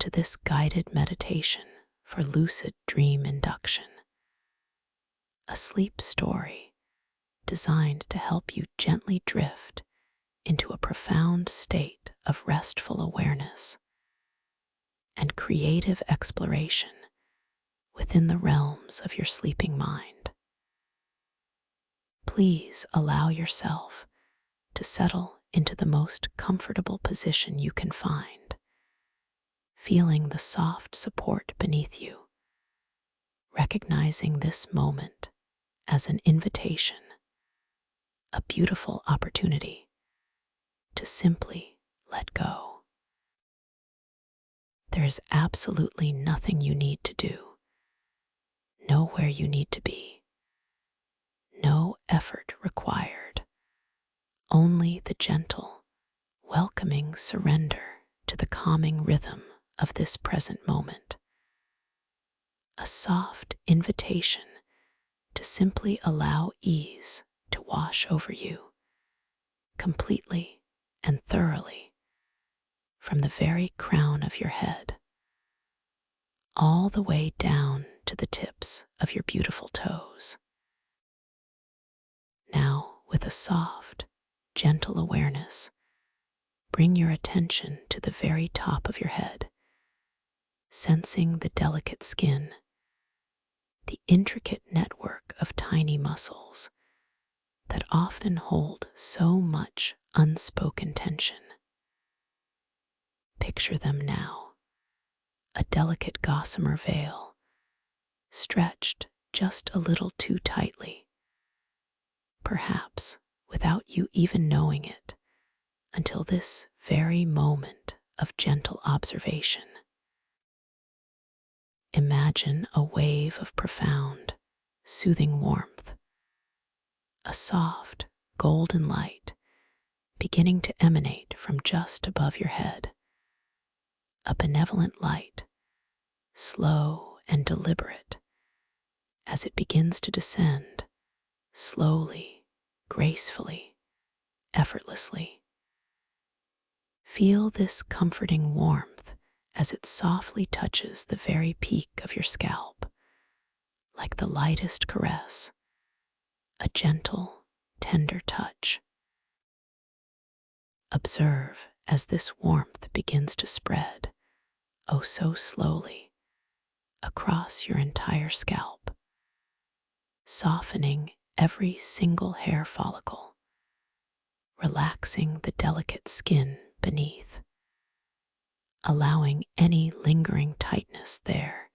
to this guided meditation for lucid dream induction, a sleep story designed to help you gently drift into a profound state of restful awareness and creative exploration within the realms of your sleeping mind. Please allow yourself to settle into the most comfortable position you can find, feeling the soft support beneath you, recognizing this moment as an invitation, a beautiful opportunity to simply let go. There is absolutely nothing you need to do, nowhere you need to be, no effort required, only the gentle, welcoming surrender to the calming rhythm of this present moment. A soft invitation to simply allow ease to wash over you, completely and thoroughly, from the very crown of your head, all the way down to the tips of your beautiful toes. Now, with a soft, gentle awareness, bring your attention to the very top of your head, sensing the delicate skin, the intricate network of tiny muscles that often hold so much unspoken tension. Picture them now, a delicate gossamer veil, stretched just a little too tightly, perhaps without you even knowing it until this very moment of gentle observation. Imagine a wave of profound, soothing warmth, a soft, golden light beginning to emanate from just above your head. A benevolent light, slow and deliberate, as it begins to descend, slowly, gracefully, effortlessly. Feel this comforting warmth as it softly touches the very peak of your scalp, like the lightest caress, a gentle, tender touch. Observe as this warmth begins to spread, oh so slowly, across your entire scalp, softening every single hair follicle, relaxing the delicate skin beneath, allowing any lingering tightness there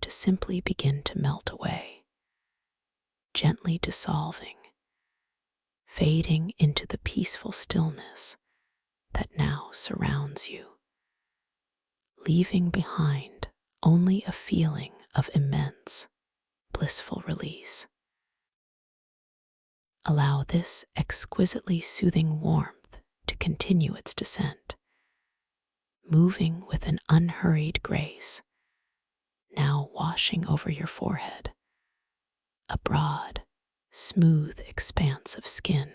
to simply begin to melt away, gently dissolving, fading into the peaceful stillness that now surrounds you, leaving behind only a feeling of immense, blissful release. Allow this exquisitely soothing warmth to continue its descent, moving with an unhurried grace, now washing over your forehead, a broad, smooth expanse of skin,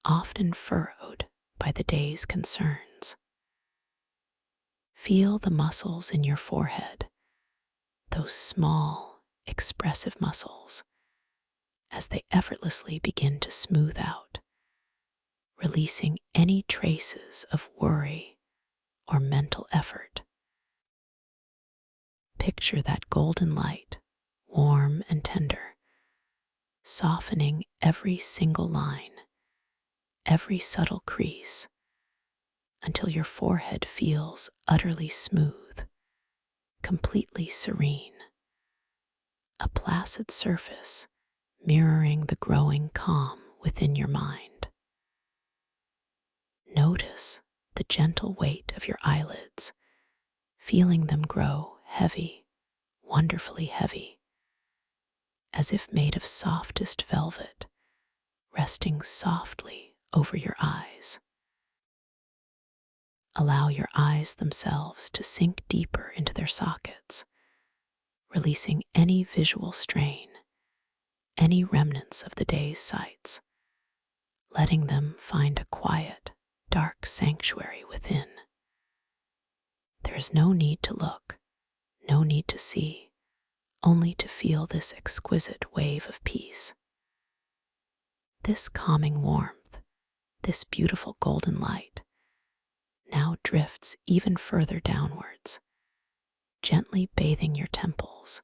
often furrowed by the day's concerns. Feel the muscles in your forehead, those small, expressive muscles, as they effortlessly begin to smooth out, releasing any traces of worry or mental effort. Picture that golden light, warm and tender, softening every single line, every subtle crease, until your forehead feels utterly smooth, completely serene, a placid surface mirroring the growing calm within your mind. Notice the gentle weight of your eyelids, feeling them grow heavy, wonderfully heavy, as if made of softest velvet, resting softly over your eyes. Allow your eyes themselves to sink deeper into their sockets, releasing any visual strain, any remnants of the day's sights, letting them find a quiet, dark sanctuary within. There There's no need to look, no need to see, only to feel this exquisite wave of peace. This calming warmth, this beautiful golden light, now drifts even further downwards, gently bathing your temples,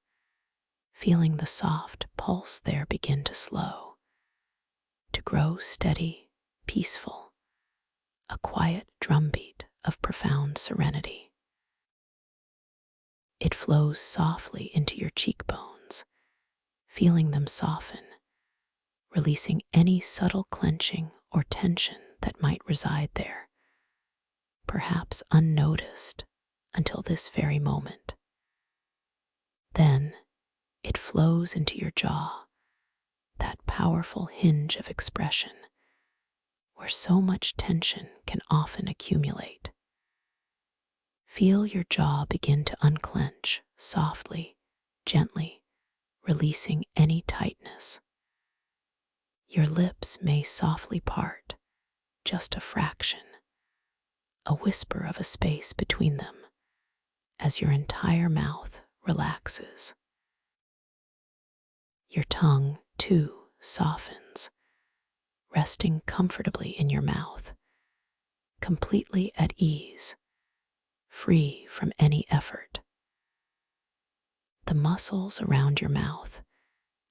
feeling the soft pulse there begin to slow, to grow steady, peaceful, a quiet drumbeat of profound serenity. It flows softly into your cheekbones, feeling them soften, releasing any subtle clenching or tension that might reside there, perhaps unnoticed until this very moment. Then it flows into your jaw, that powerful hinge of expression where so much tension can often accumulate. Feel your jaw begin to unclench softly, gently, releasing any tightness. Your lips may softly part, just a fraction, a whisper of a space between them, as your entire mouth relaxes. Your tongue, too, softens, resting comfortably in your mouth, completely at ease, free from any effort. The muscles around your mouth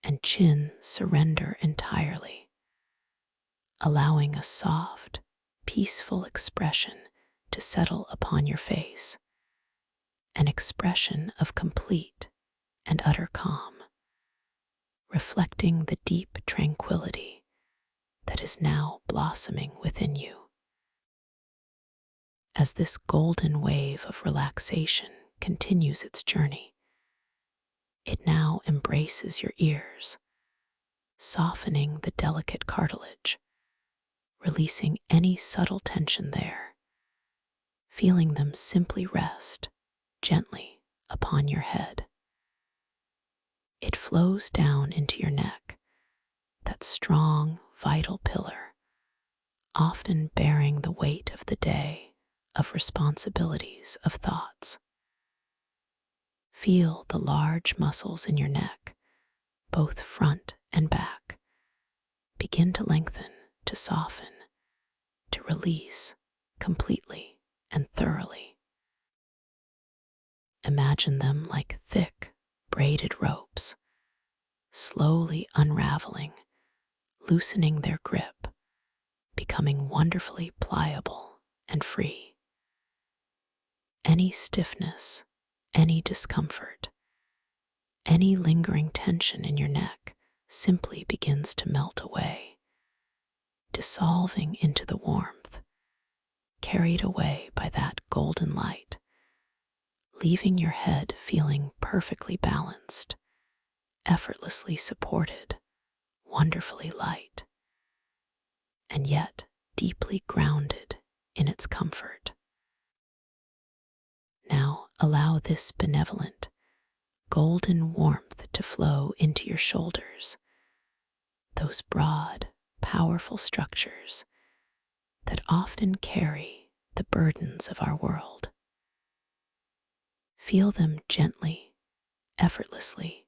and chin surrender entirely, allowing a soft, peaceful expression to settle upon your face, an expression of complete and utter calm, reflecting the deep tranquility that is now blossoming within you. As this golden wave of relaxation continues its journey, it now embraces your ears, softening the delicate cartilage, releasing any subtle tension there, feeling them simply rest gently upon your head. It flows down into your neck, that strong, vital pillar, often bearing the weight of the day, of responsibilities, of thoughts. Feel the large muscles in your neck, both front and back, begin to lengthen, to soften, to release completely and thoroughly. Imagine them like thick, braided ropes, slowly unraveling, loosening their grip, becoming wonderfully pliable and free. Any stiffness, any discomfort, any lingering tension in your neck simply begins to melt away, dissolving into the warmth, carried away by that golden light, leaving your head feeling perfectly balanced, effortlessly supported, wonderfully light, and yet deeply grounded in its comfort. Now allow this benevolent, golden warmth to flow into your shoulders, those broad, powerful structures that often carry the burdens of our world. Feel them gently, effortlessly,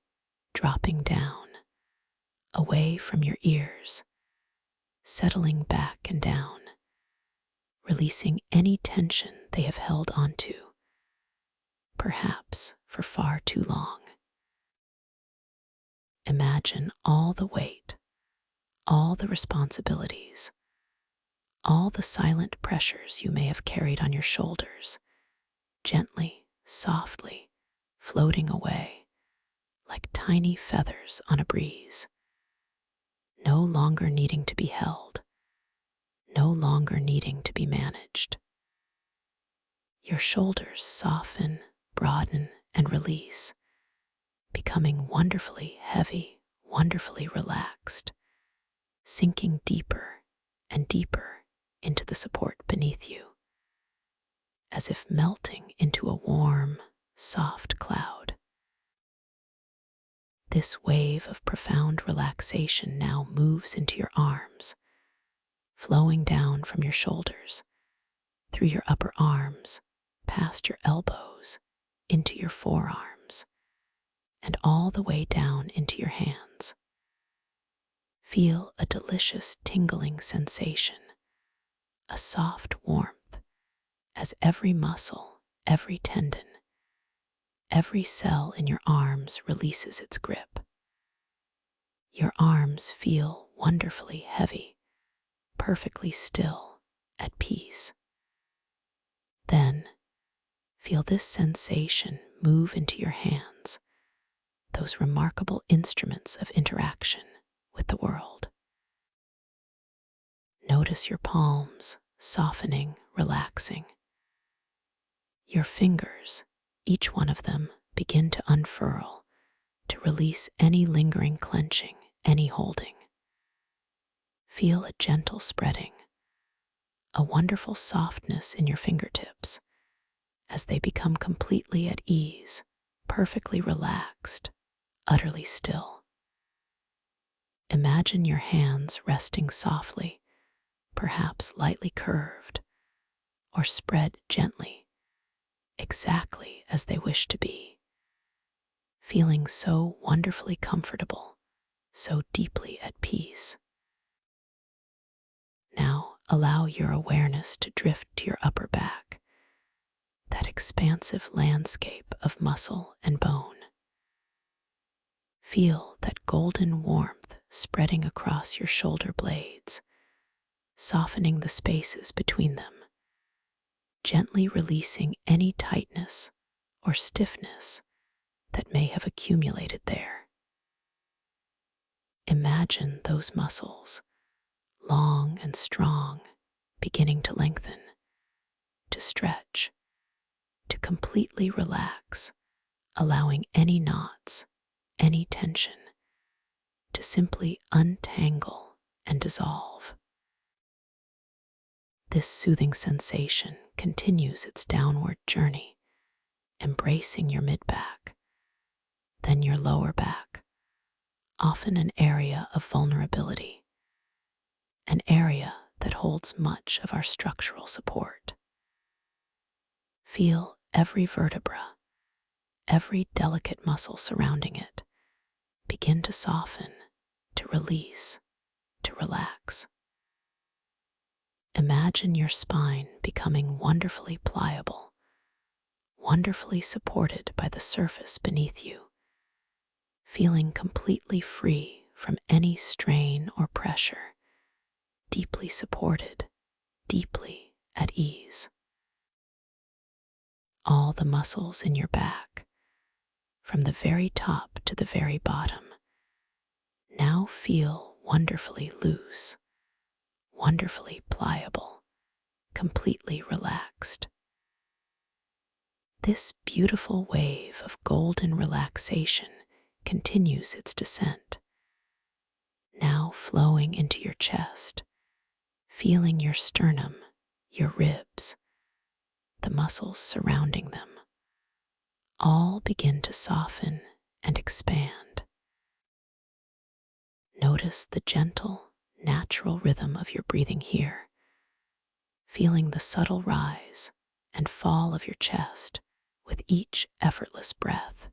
dropping down, away from your ears, settling back and down, releasing any tension they have held onto, perhaps for far too long. Imagine all the weight, all the responsibilities, all the silent pressures you may have carried on your shoulders, gently, softly, floating away like tiny feathers on a breeze, no longer needing to be held, no longer needing to be managed. Your shoulders soften, broaden, and release, becoming wonderfully heavy, wonderfully relaxed, sinking deeper and deeper into the support beneath you, as if melting into a warm, soft cloud. This wave of profound relaxation now moves into your arms, flowing down from your shoulders, through your upper arms, past your elbows, into your forearms, and all the way down into your hands. Feel a delicious tingling sensation, a soft warmth, as every muscle, every tendon, every cell in your arms releases its grip. Your arms feel wonderfully heavy, perfectly still, at peace. Then, feel this sensation move into your hands, those remarkable instruments of interaction with the world. Notice your palms softening, relaxing. Your fingers, each one of them, begin to unfurl, to release any lingering clenching, any holding. Feel a gentle spreading, a wonderful softness in your fingertips as they become completely at ease, perfectly relaxed, utterly still. Imagine your hands resting softly, perhaps lightly curved, or spread gently, exactly as they wish to be, feeling so wonderfully comfortable, so deeply at peace. Now allow your awareness to drift to your upper back, that expansive landscape of muscle and bone. Feel that golden warmth spreading across your shoulder blades, softening the spaces between them, gently releasing any tightness or stiffness that may have accumulated there. Imagine those muscles, long and strong, beginning to lengthen, to stretch, to completely relax, allowing any knots, any tension, to simply untangle and dissolve. This soothing sensation continues its downward journey, embracing your mid-back, then your lower back, often an area of vulnerability, an area that holds much of our structural support. Feel every vertebra, every delicate muscle surrounding it, begin to soften, to release, to relax. Imagine your spine becoming wonderfully pliable, wonderfully supported by the surface beneath you, feeling completely free from any strain or pressure, deeply supported, deeply at ease. All the muscles in your back, from the very top to the very bottom, now feel wonderfully loose, wonderfully pliable, completely relaxed. This beautiful wave of golden relaxation continues its descent, now flowing into your chest, feeling your sternum, your ribs, the muscles surrounding them, all begin to soften and expand. Notice the gentle, natural rhythm of your breathing here, feeling the subtle rise and fall of your chest with each effortless breath,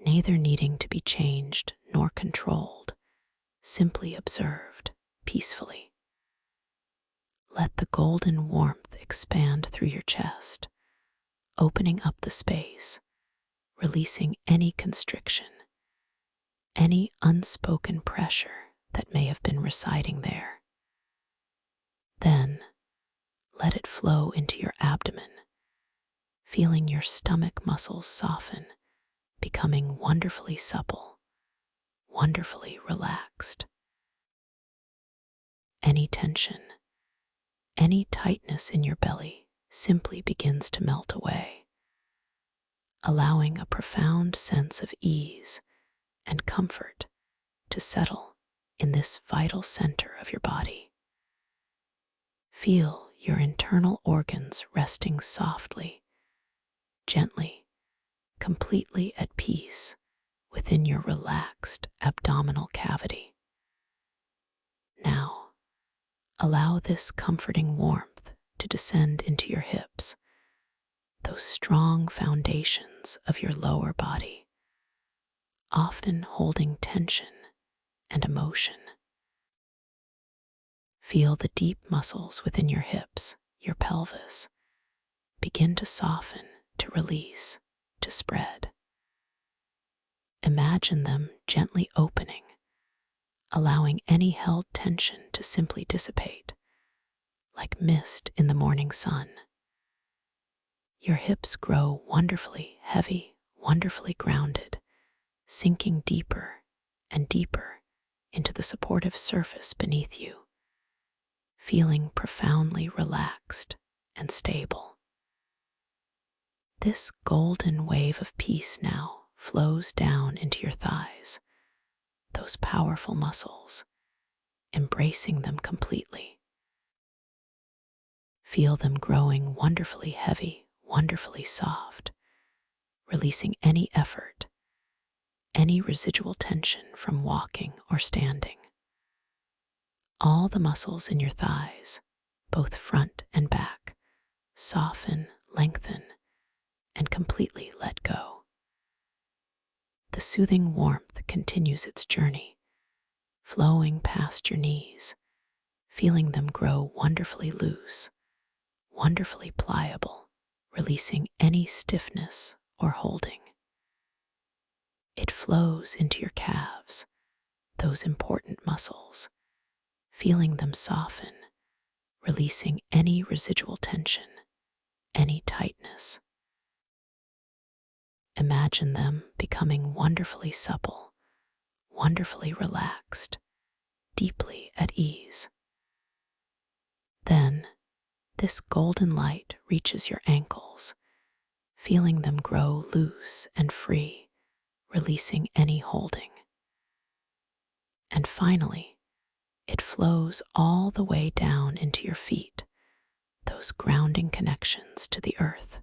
neither needing to be changed nor controlled, simply observed peacefully. Let the golden warmth expand through your chest, opening up the space, releasing any constriction, any unspoken pressure that may have been residing there. Then, let it flow into your abdomen, feeling your stomach muscles soften, becoming wonderfully supple, wonderfully relaxed. Any tension, any tightness in your belly simply begins to melt away, allowing a profound sense of ease and comfort to settle in this vital center of your body. Feel your internal organs resting softly, gently, completely at peace within your relaxed abdominal cavity. Now, allow this comforting warmth to descend into your hips, those strong foundations of your lower body, often holding tension and emotion. Feel the deep muscles within your hips, your pelvis, begin to soften, to release, to spread. Imagine them gently opening, allowing any held tension to simply dissipate, like mist in the morning sun. Your hips grow wonderfully heavy, wonderfully grounded, sinking deeper and deeper into the supportive surface beneath you, feeling profoundly relaxed and stable. This golden wave of peace now flows down into your thighs, those powerful muscles, embracing them completely. Feel them growing wonderfully heavy, wonderfully soft, releasing any effort, any residual tension from walking or standing. All the muscles in your thighs, both front and back, soften, lengthen, and completely let go. The soothing warmth continues its journey, flowing past your knees, feeling them grow wonderfully loose, wonderfully pliable, releasing any stiffness or holding. It flows into your calves, those important muscles, feeling them soften, releasing any residual tension, any tightness. Imagine them becoming wonderfully supple, wonderfully relaxed, deeply at ease. Then, this golden light reaches your ankles, feeling them grow loose and free, releasing any holding. And finally, it flows all the way down into your feet, those grounding connections to the earth.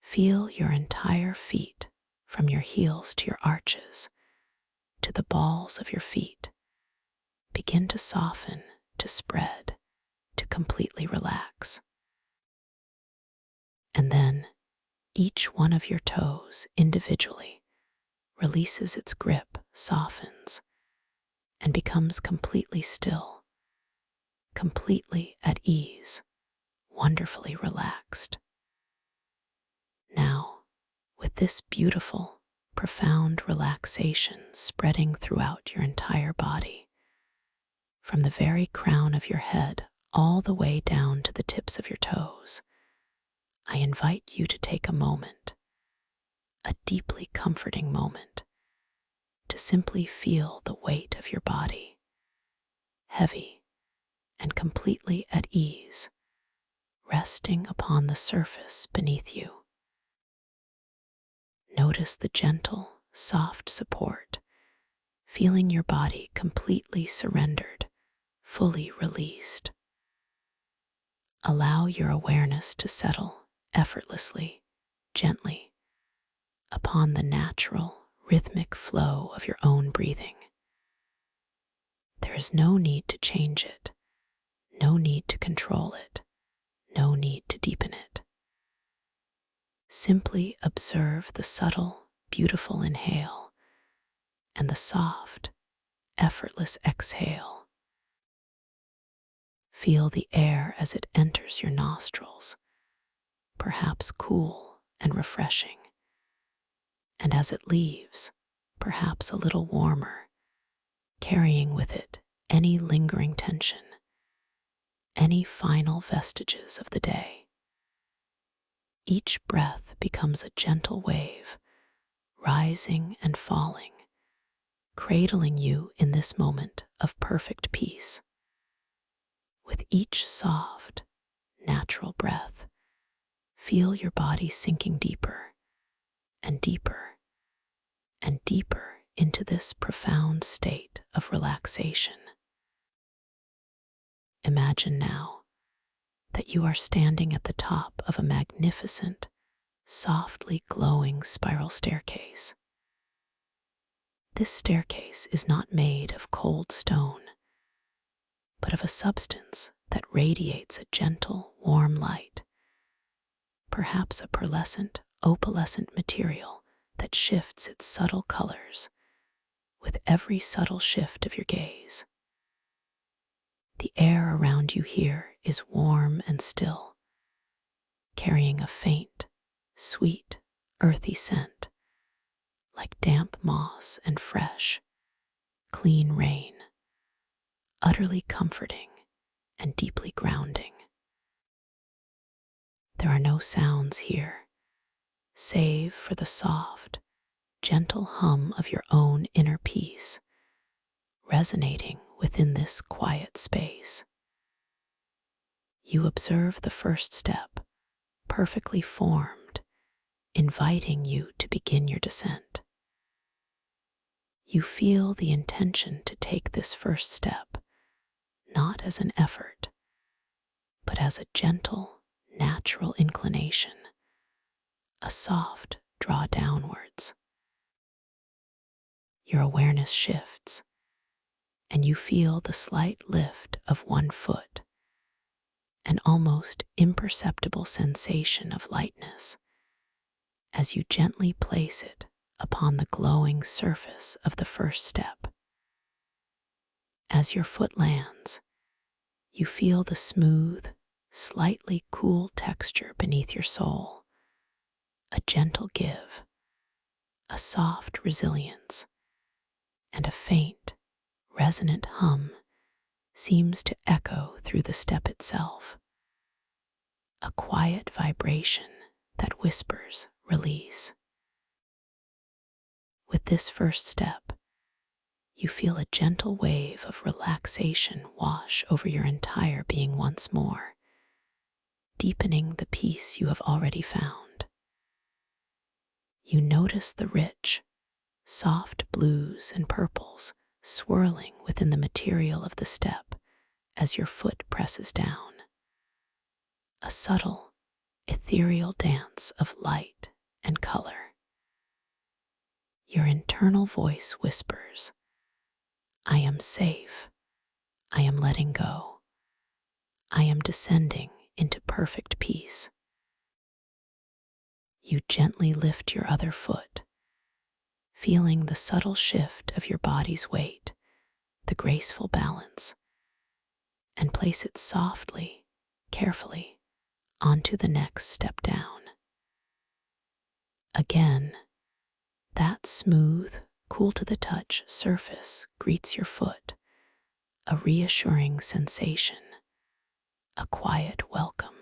Feel your entire feet, from your heels to your arches, to the balls of your feet, begin to soften, to spread, to completely relax. And then, each one of your toes individually releases its grip, softens, and becomes completely still, completely at ease, wonderfully relaxed. Now, with this beautiful, profound relaxation spreading throughout your entire body, from the very crown of your head all the way down to the tips of your toes, I invite you to take a moment, a deeply comforting moment, to simply feel the weight of your body, heavy and completely at ease, resting upon the surface beneath you. Notice the gentle, soft support, feeling your body completely surrendered, fully released. Allow your awareness to settle effortlessly, gently, upon the natural, rhythmic flow of your own breathing. There is no need to change it, no need to control it, no need to deepen it. Simply observe the subtle, beautiful inhale and the soft, effortless exhale. Feel the air as it enters your nostrils, perhaps cool and refreshing, and as it leaves, perhaps a little warmer, carrying with it any lingering tension, any final vestiges of the day. Each breath becomes a gentle wave, rising and falling, cradling you in this moment of perfect peace. With each soft, natural breath, feel your body sinking deeper and deeper and deeper into this profound state of relaxation. Imagine now that you are standing at the top of a magnificent, softly glowing spiral staircase. This staircase is not made of cold stone, but of a substance that radiates a gentle, warm light, perhaps a pearlescent, opalescent material that shifts its subtle colors with every subtle shift of your gaze. The air around you here is warm and still, carrying a faint, sweet, earthy scent, like damp moss and fresh, clean rain, utterly comforting and deeply grounding. There are no sounds here, save for the soft, gentle hum of your own inner peace, resonating within this quiet space. You observe the first step, perfectly formed, inviting you to begin your descent. You feel the intention to take this first step, not as an effort, but as a gentle, natural inclination, a soft draw downwards. Your awareness shifts, and you feel the slight lift of one foot, an almost imperceptible sensation of lightness as you gently place it upon the glowing surface of the first step. As your foot lands, you feel the smooth, slightly cool texture beneath your sole, a gentle give, a soft resilience, and a faint, resonant hum seems to echo through the step itself, a quiet vibration that whispers release. With this first step, you feel a gentle wave of relaxation wash over your entire being once more, deepening the peace you have already found. You notice the rich, soft blues and purples swirling within the material of the step as your foot presses down. A subtle, ethereal dance of light and color. Your internal voice whispers, "I am safe. I am letting go. I am descending into perfect peace." You gently lift your other foot, feeling the subtle shift of your body's weight, the graceful balance, and place it softly, carefully, onto the next step down. Again, that smooth, cool to the touch surface greets your foot, a reassuring sensation, a quiet welcome.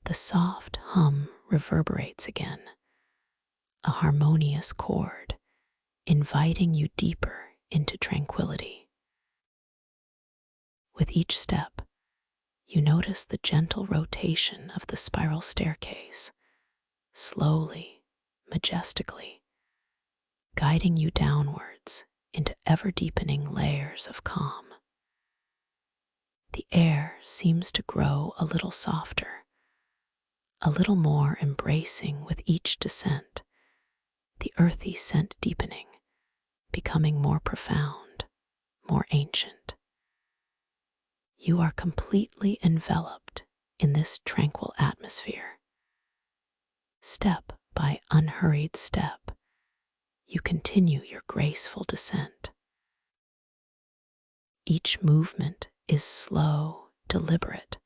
The soft hum reverberates again, a harmonious chord, inviting you deeper into tranquility. With each step, you notice the gentle rotation of the spiral staircase, slowly, majestically, guiding you downwards into ever-deepening layers of calm. The air seems to grow a little softer, a little more embracing with each descent, the earthy scent deepening, becoming more profound, more ancient. You are completely enveloped in this tranquil atmosphere. Step by unhurried step, you continue your graceful descent. Each movement is slow, deliberate,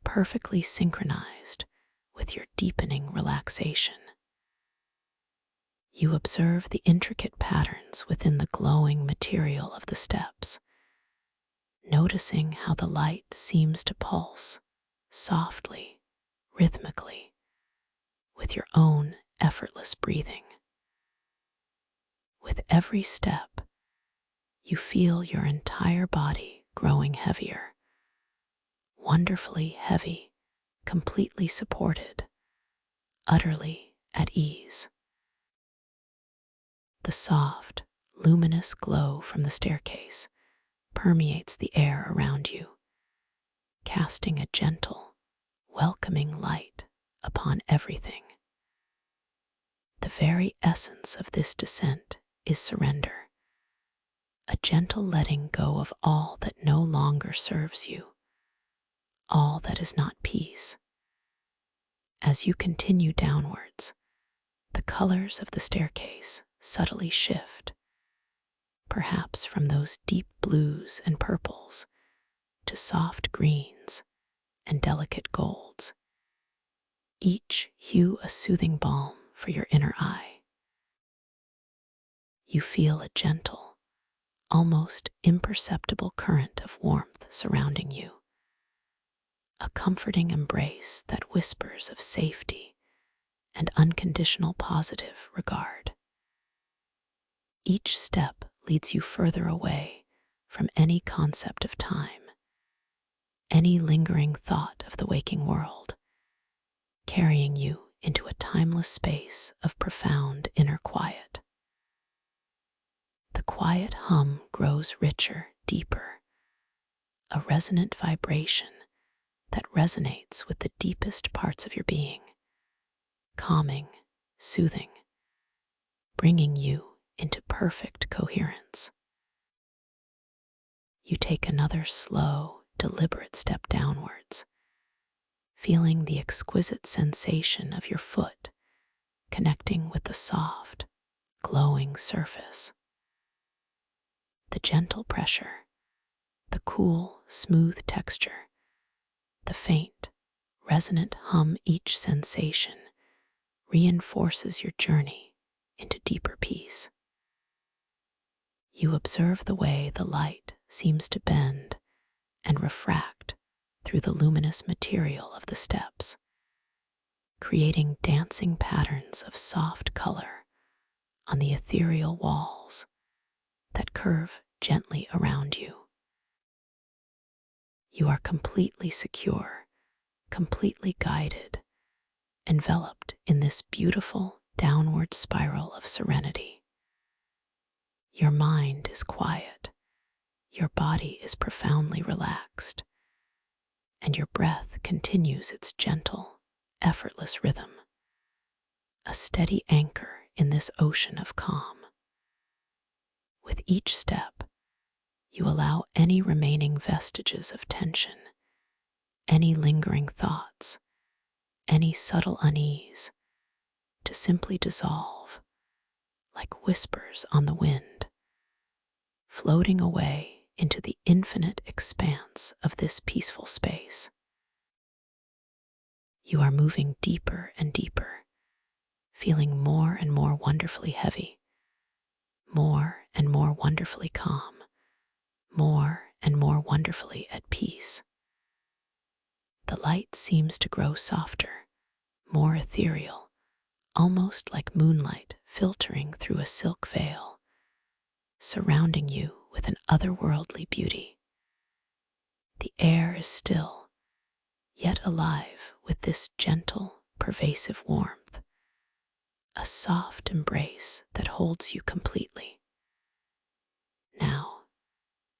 perfectly synchronized with your deepening relaxation. You observe the intricate patterns within the glowing material of the steps, noticing how the light seems to pulse softly, rhythmically, with your own effortless breathing. With every step, you feel your entire body growing heavier, wonderfully heavy, completely supported, utterly at ease. The soft, luminous glow from the staircase permeates the air around you, casting a gentle, welcoming light upon everything. The very essence of this descent is surrender, a gentle letting go of all that no longer serves you, all that is not peace. As you continue downwards, the colors of the staircase subtly shift, perhaps from those deep blues and purples to soft greens and delicate golds, each hue a soothing balm for your inner eye. You feel a gentle, almost imperceptible current of warmth surrounding you, a comforting embrace that whispers of safety and unconditional positive regard. Each step leads you further away from any concept of time, any lingering thought of the waking world, carrying you into a timeless space of profound inner quiet. The quiet hum grows richer, deeper, a resonant vibration that resonates with the deepest parts of your being, calming, soothing, bringing you into perfect coherence. You take another slow, deliberate step downwards, feeling the exquisite sensation of your foot connecting with the soft, glowing surface. The gentle pressure, the cool, smooth texture, the faint, resonant hum, each sensation reinforces your journey into deeper peace. You observe the way the light seems to bend and refract through the luminous material of the steps, creating dancing patterns of soft color on the ethereal walls that curve gently around you. You are completely secure, completely guided, enveloped in this beautiful downward spiral of serenity. Your mind is quiet, your body is profoundly relaxed, and your breath continues its gentle, effortless rhythm, a steady anchor in this ocean of calm. With each step, you allow any remaining vestiges of tension, any lingering thoughts, any subtle unease to simply dissolve like whispers on the wind, floating away into the infinite expanse of this peaceful space. You are moving deeper and deeper, feeling more and more wonderfully heavy, more and more wonderfully calm, more and more wonderfully at peace. The light seems to grow softer, more ethereal, almost like moonlight filtering through a silk veil, surrounding you with an otherworldly beauty. The air is still, yet alive with this gentle, pervasive warmth, a soft embrace that holds you completely. Now,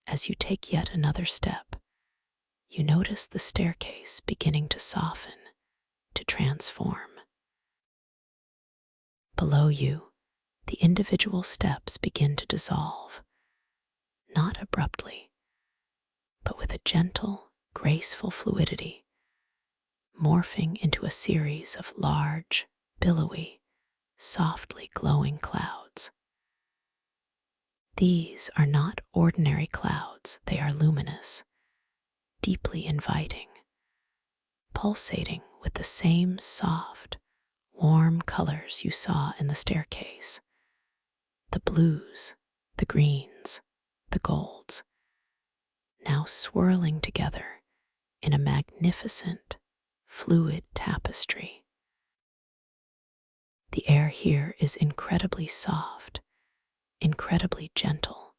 as you take yet another step, you notice the staircase beginning to soften, to transform. Below you, the individual steps begin to dissolve, not abruptly, but with a gentle, graceful fluidity, morphing into a series of large, billowy, softly glowing clouds. These are not ordinary clouds, they are luminous, deeply inviting, pulsating with the same soft, warm colors you saw in the staircase. The blues, the greens, the golds, now swirling together in a magnificent, fluid tapestry. The air here is incredibly soft, incredibly gentle,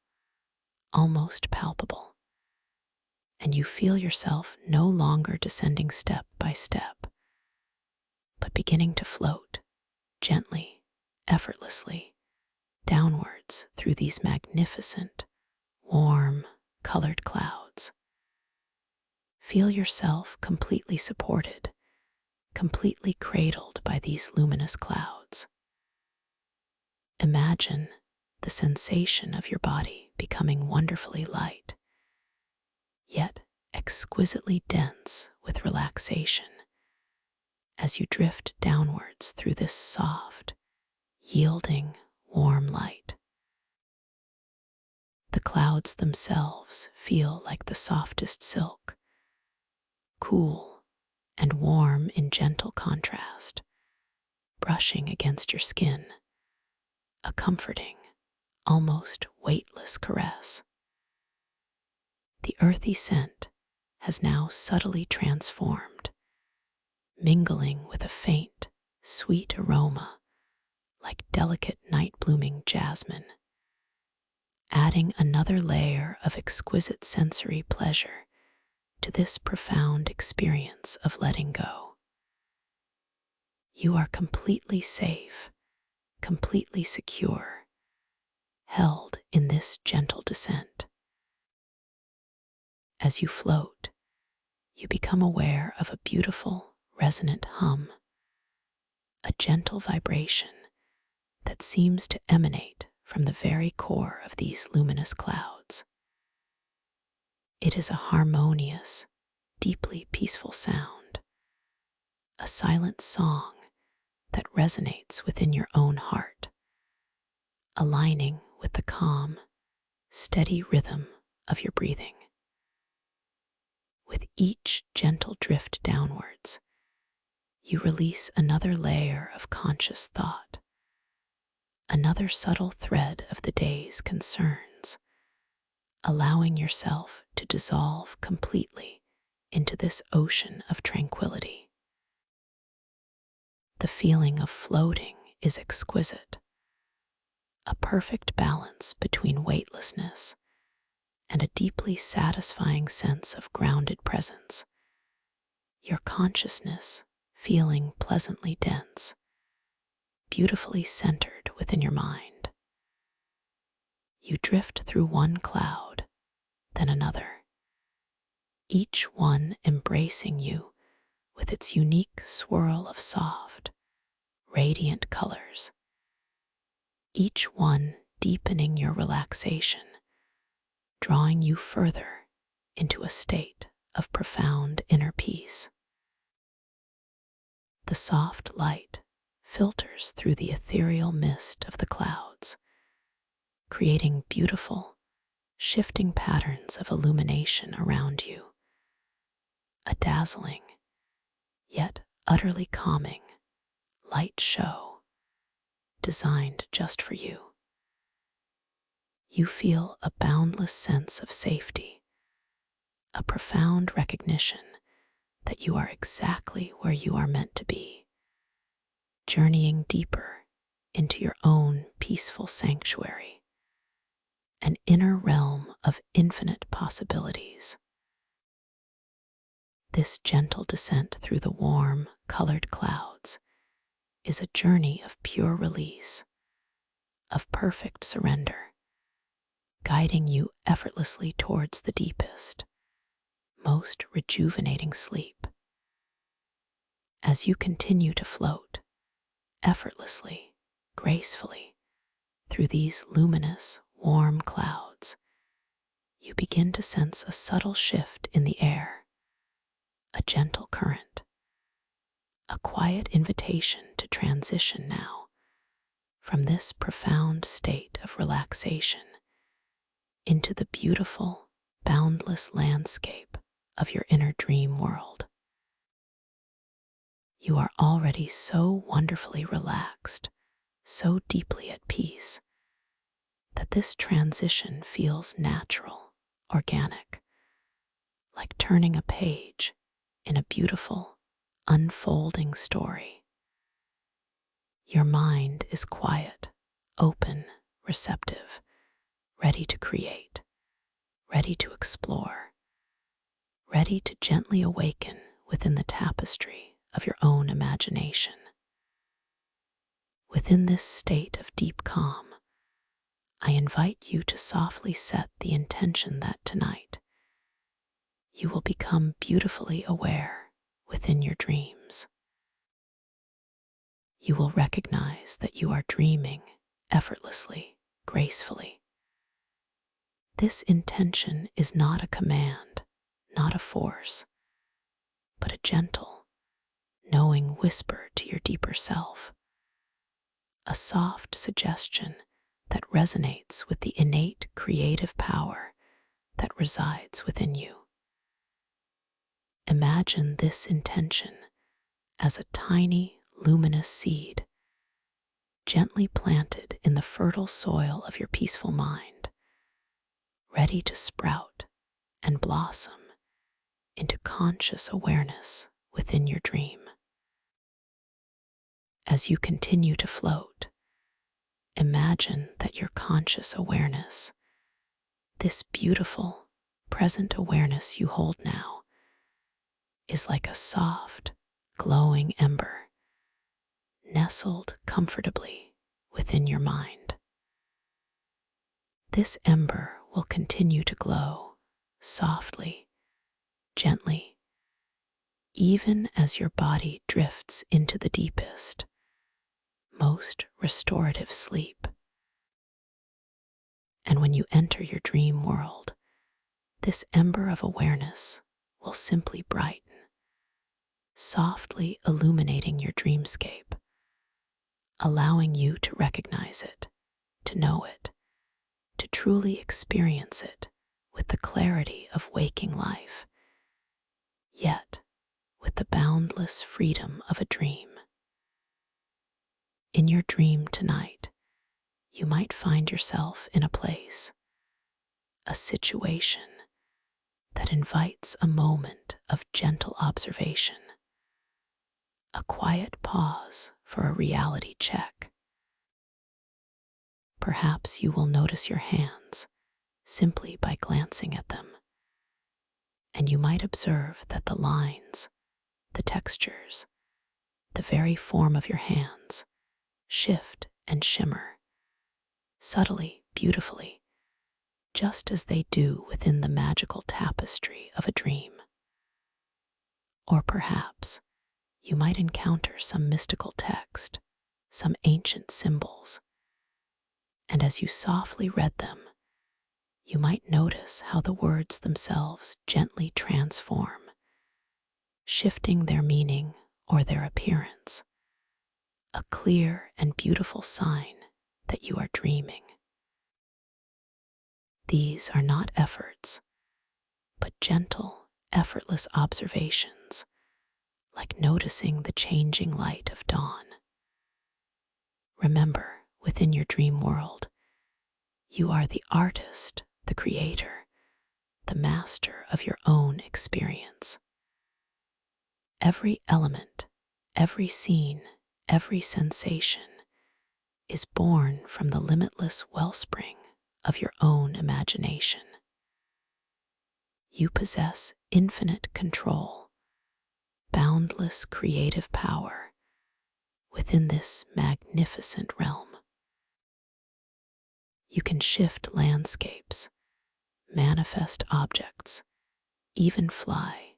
almost palpable, and you feel yourself no longer descending step by step, but beginning to float gently, effortlessly, downwards through these magnificent, warm, colored clouds. Feel yourself completely supported, completely cradled by these luminous clouds. Imagine the sensation of your body becoming wonderfully light, yet exquisitely dense with relaxation, as you drift downwards through this soft, yielding, warm light. The clouds themselves feel like the softest silk, cool and warm in gentle contrast, brushing against your skin, a comforting, almost weightless caress. The earthy scent has now subtly transformed, mingling with a faint, sweet aroma like delicate night-blooming jasmine, adding another layer of exquisite sensory pleasure to this profound experience of letting go. You are completely safe, completely secure, held in this gentle descent. As you float, you become aware of a beautiful, resonant hum, a gentle vibration that seems to emanate from the very core of these luminous clouds. It is a harmonious, deeply peaceful sound, a silent song that resonates within your own heart, aligning with the calm, steady rhythm of your breathing. With each gentle drift downwards, you release another layer of conscious thought, another subtle thread of the day's concerns, allowing yourself to dissolve completely into this ocean of tranquility. The feeling of floating is exquisite, a perfect balance between weightlessness and a deeply satisfying sense of grounded presence, your consciousness feeling pleasantly dense, beautifully centered within your mind. You drift through one cloud, then another, each one embracing you with its unique swirl of soft, radiant colors, each one deepening your relaxation, drawing you further into a state of profound inner peace. The soft light filters through the ethereal mist of the clouds, creating beautiful, shifting patterns of illumination around you, a dazzling, yet utterly calming, light show designed just for you. You feel a boundless sense of safety, a profound recognition that you are exactly where you are meant to be, journeying deeper into your own peaceful sanctuary, an inner realm of infinite possibilities. This gentle descent through the warm, colored clouds is a journey of pure release, of perfect surrender, guiding you effortlessly towards the deepest, most rejuvenating sleep. As you continue to float, effortlessly, gracefully, through these luminous, warm clouds, you begin to sense a subtle shift in the air, a gentle current, a quiet invitation to transition now from this profound state of relaxation into the beautiful, boundless landscape of your inner dream world. You are already so wonderfully relaxed, so deeply at peace, that this transition feels natural, organic, like turning a page in a beautiful, unfolding story. Your mind is quiet, open, receptive, ready to create, ready to explore, ready to gently awaken within the tapestry of your own imagination. Within this state of deep calm, I invite you to softly set the intention that tonight you will become beautifully aware within your dreams. You will recognize that you are dreaming effortlessly, gracefully. This intention is not a command, not a force, but a gentle, knowing whisper to your deeper self, a soft suggestion that resonates with the innate creative power that resides within you. Imagine this intention as a tiny, luminous seed gently planted in the fertile soil of your peaceful mind, ready to sprout and blossom into conscious awareness within your dream. As you continue to float, imagine that your conscious awareness, this beautiful, present awareness you hold now, is like a soft, glowing ember nestled comfortably within your mind. This ember will continue to glow softly, gently, even as your body drifts into the deepest, most restorative sleep. And when you enter your dream world, this ember of awareness will simply brighten, softly illuminating your dreamscape, allowing you to recognize it, to know it, to truly experience it with the clarity of waking life, yet with the boundless freedom of a dream. In your dream tonight, you might find yourself in a place, a situation that invites a moment of gentle observation, a quiet pause for a reality check. Perhaps you will notice your hands simply by glancing at them, and you might observe that the lines, the textures, the very form of your hands shift and shimmer, subtly, beautifully, just as they do within the magical tapestry of a dream. Or perhaps you might encounter some mystical text, some ancient symbols, and as you softly read them, you might notice how the words themselves gently transform, shifting their meaning or their appearance, a clear and beautiful sign that you are dreaming. These are not efforts, but gentle, effortless observations, like noticing the changing light of dawn. Remember, within your dream world, you are the artist, the creator, the master of your own experience. Every element, every scene, every sensation is born from the limitless wellspring of your own imagination. You possess infinite control, boundless creative power within this magnificent realm. You can shift landscapes, manifest objects, even fly,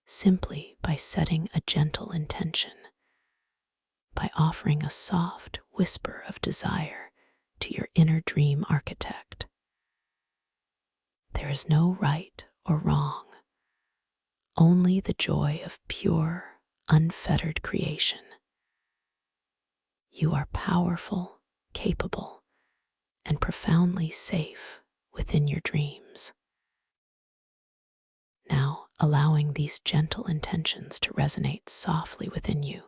simply by setting a gentle intention, by offering a soft whisper of desire to your inner dream architect. There is no right or wrong, only the joy of pure, unfettered creation. You are powerful, capable, and profoundly safe within your dreams. Now, allowing these gentle intentions to resonate softly within you,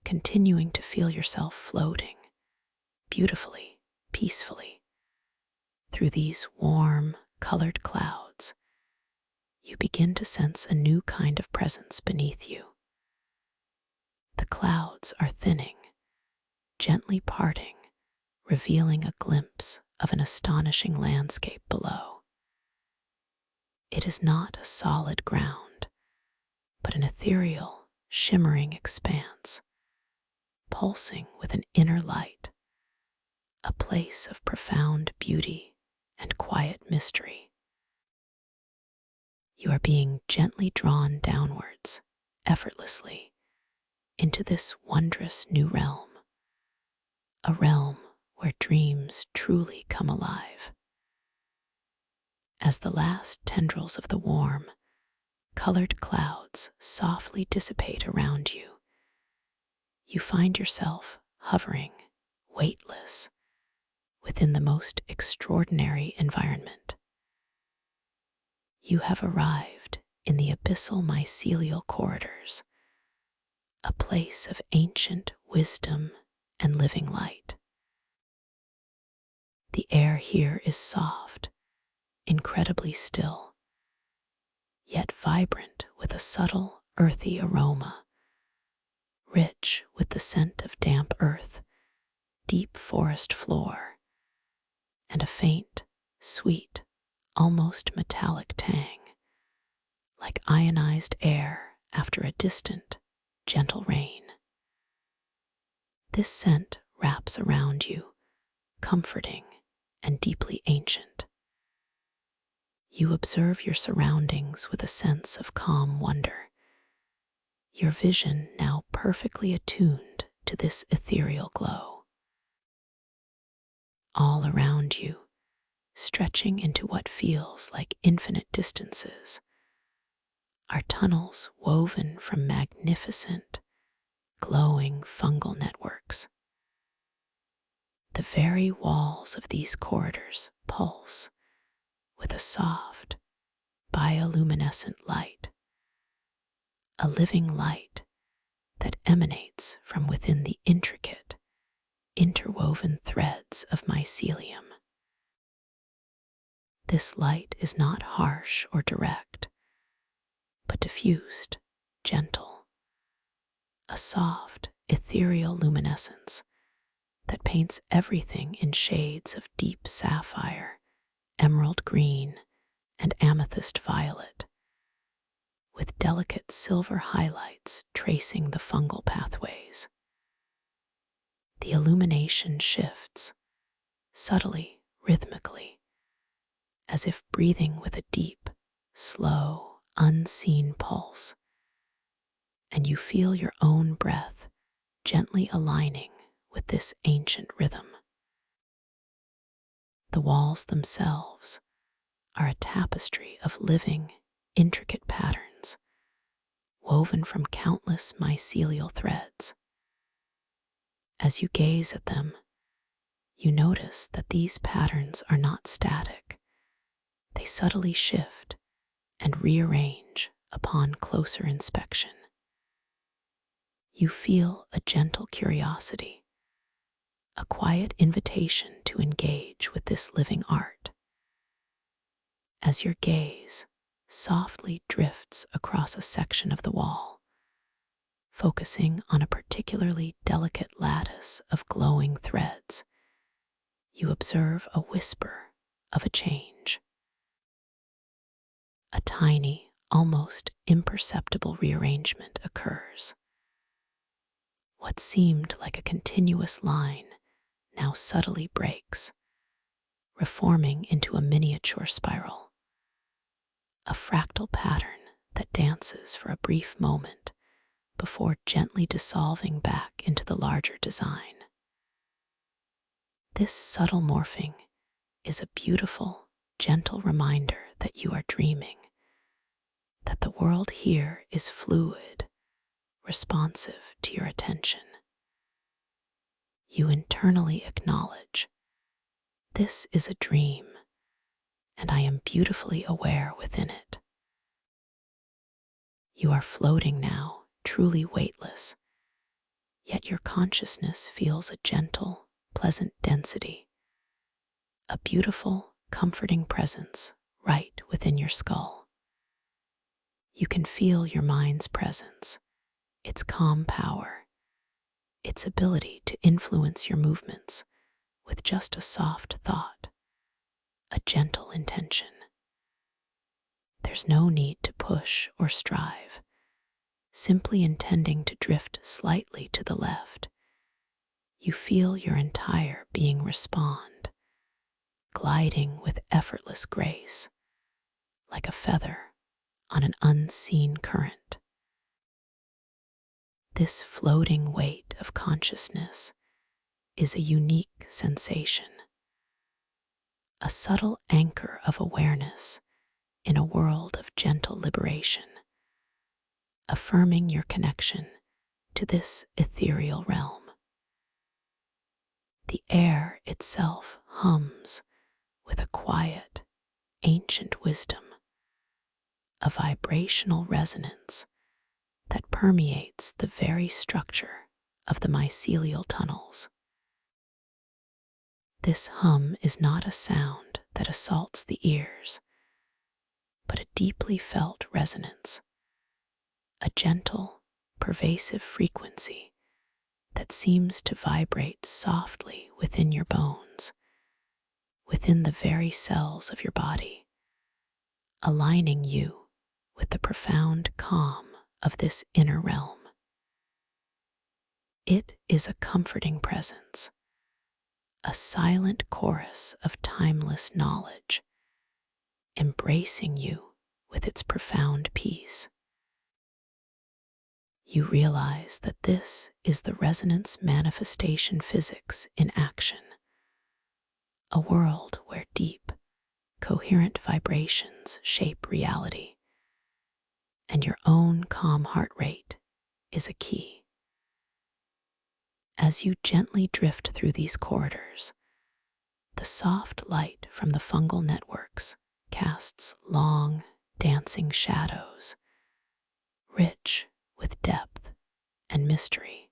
continuing to feel yourself floating beautifully, peacefully through these warm, colored clouds, you begin to sense a new kind of presence beneath you. The clouds are thinning, gently parting, revealing a glimpse of an astonishing landscape below. It is not a solid ground, but an ethereal, shimmering expanse, pulsing with an inner light, a place of profound beauty and quiet mystery. You are being gently drawn downwards, effortlessly, into this wondrous new realm, a realm where dreams truly come alive. As the last tendrils of the warm, colored clouds softly dissipate around you. You find yourself hovering, weightless, within the most extraordinary environment. You have arrived in the abyssal mycelial corridors, a place of ancient wisdom and living light. The air here is soft, incredibly still, yet vibrant with a subtle, earthy aroma, rich with the scent of damp earth, deep forest floor, and a faint, sweet, almost metallic tang, like ionized air after a distant, gentle rain. This scent wraps around you, comforting and deeply ancient. You observe your surroundings with a sense of calm wonder, your vision now perfectly attuned to this ethereal glow. All around you, stretching into what feels like infinite distances, are tunnels woven from magnificent, glowing fungal networks. The very walls of these corridors pulse with a soft, bioluminescent light, a living light that emanates from within the intricate, interwoven threads of mycelium. This light is not harsh or direct, but diffused, gentle, a soft, ethereal luminescence that paints everything in shades of deep sapphire, emerald green, and amethyst violet, with delicate silver highlights tracing the fungal pathways. The illumination shifts, subtly, rhythmically, as if breathing with a deep, slow, unseen pulse, and you feel your own breath gently aligning with this ancient rhythm. The walls themselves are a tapestry of living, intricate patterns, woven from countless mycelial threads. As you gaze at them, you notice that these patterns are not static. They subtly shift and rearrange upon closer inspection. You feel a gentle curiosity, a quiet invitation to engage with this living art. As your gaze softly drifts across a section of the wall, focusing on a particularly delicate lattice of glowing threads, you observe a whisper of a change. A tiny, almost imperceptible rearrangement occurs. What seemed like a continuous line now subtly breaks, reforming into a miniature spiral, a fractal pattern that dances for a brief moment before gently dissolving back into the larger design. This subtle morphing is a beautiful, gentle reminder that you are dreaming, that the world here is fluid, responsive to your attention. You internally acknowledge, this is a dream, and I am beautifully aware within it. You are floating now, truly weightless, yet your consciousness feels a gentle, pleasant density, a beautiful, comforting presence right within your skull. You can feel your mind's presence, its calm power, its ability to influence your movements with just a soft thought, a gentle intention. There's no need to push or strive, simply intending to drift slightly to the left. You feel your entire being respond, gliding with effortless grace, like a feather on an unseen current. This floating weight of consciousness is a unique sensation, a subtle anchor of awareness in a world of gentle liberation. affirming your connection to this ethereal realm. The air itself hums with a quiet, ancient wisdom, a vibrational resonance that permeates the very structure of the mycelial tunnels. This hum is not a sound that assaults the ears, but a deeply felt resonance, a gentle, pervasive frequency that seems to vibrate softly within your bones, within the very cells of your body, aligning you with the profound calm of this inner realm. It is a comforting presence, a silent chorus of timeless knowledge, embracing you with its profound peace. You realize that this is the resonance manifestation physics in action, a world where deep, coherent vibrations shape reality, and your own calm heart rate is a key. As you gently drift through these corridors, the soft light from the fungal networks casts long, dancing shadows, rich with depth and mystery,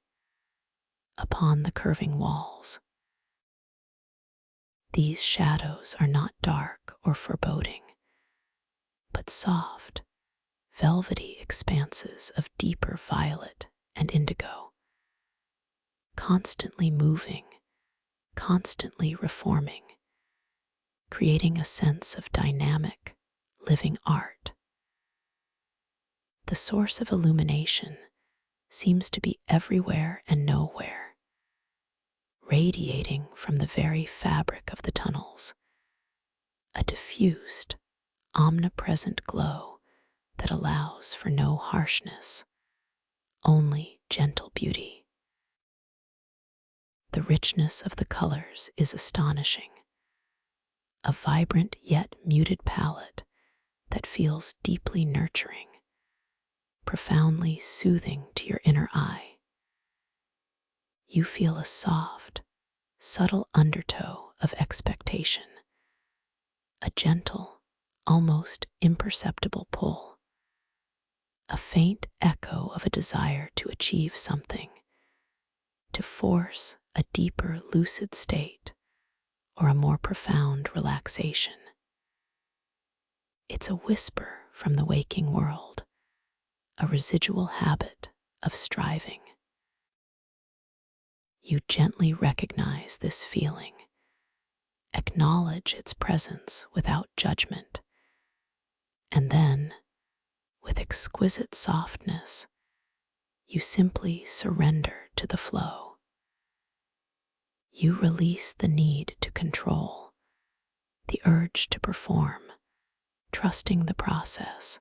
upon the curving walls. These shadows are not dark or foreboding, but soft, velvety expanses of deeper violet and indigo, constantly moving, constantly reforming, creating a sense of dynamic, living art. The source of illumination seems to be everywhere and nowhere, radiating from the very fabric of the tunnels, a diffused, omnipresent glow that allows for no harshness, only gentle beauty. The richness of the colors is astonishing, a vibrant yet muted palette that feels deeply nurturing, profoundly soothing to your inner eye. You feel a soft, subtle undertow of expectation, a gentle, almost imperceptible pull, a faint echo of a desire to achieve something, to force a deeper lucid state or a more profound relaxation. It's a whisper from the waking world, a residual habit of striving. You gently recognize this feeling, acknowledge its presence without judgment, and then, with exquisite softness, you simply surrender to the flow. You release the need to control, the urge to perform, trusting the process,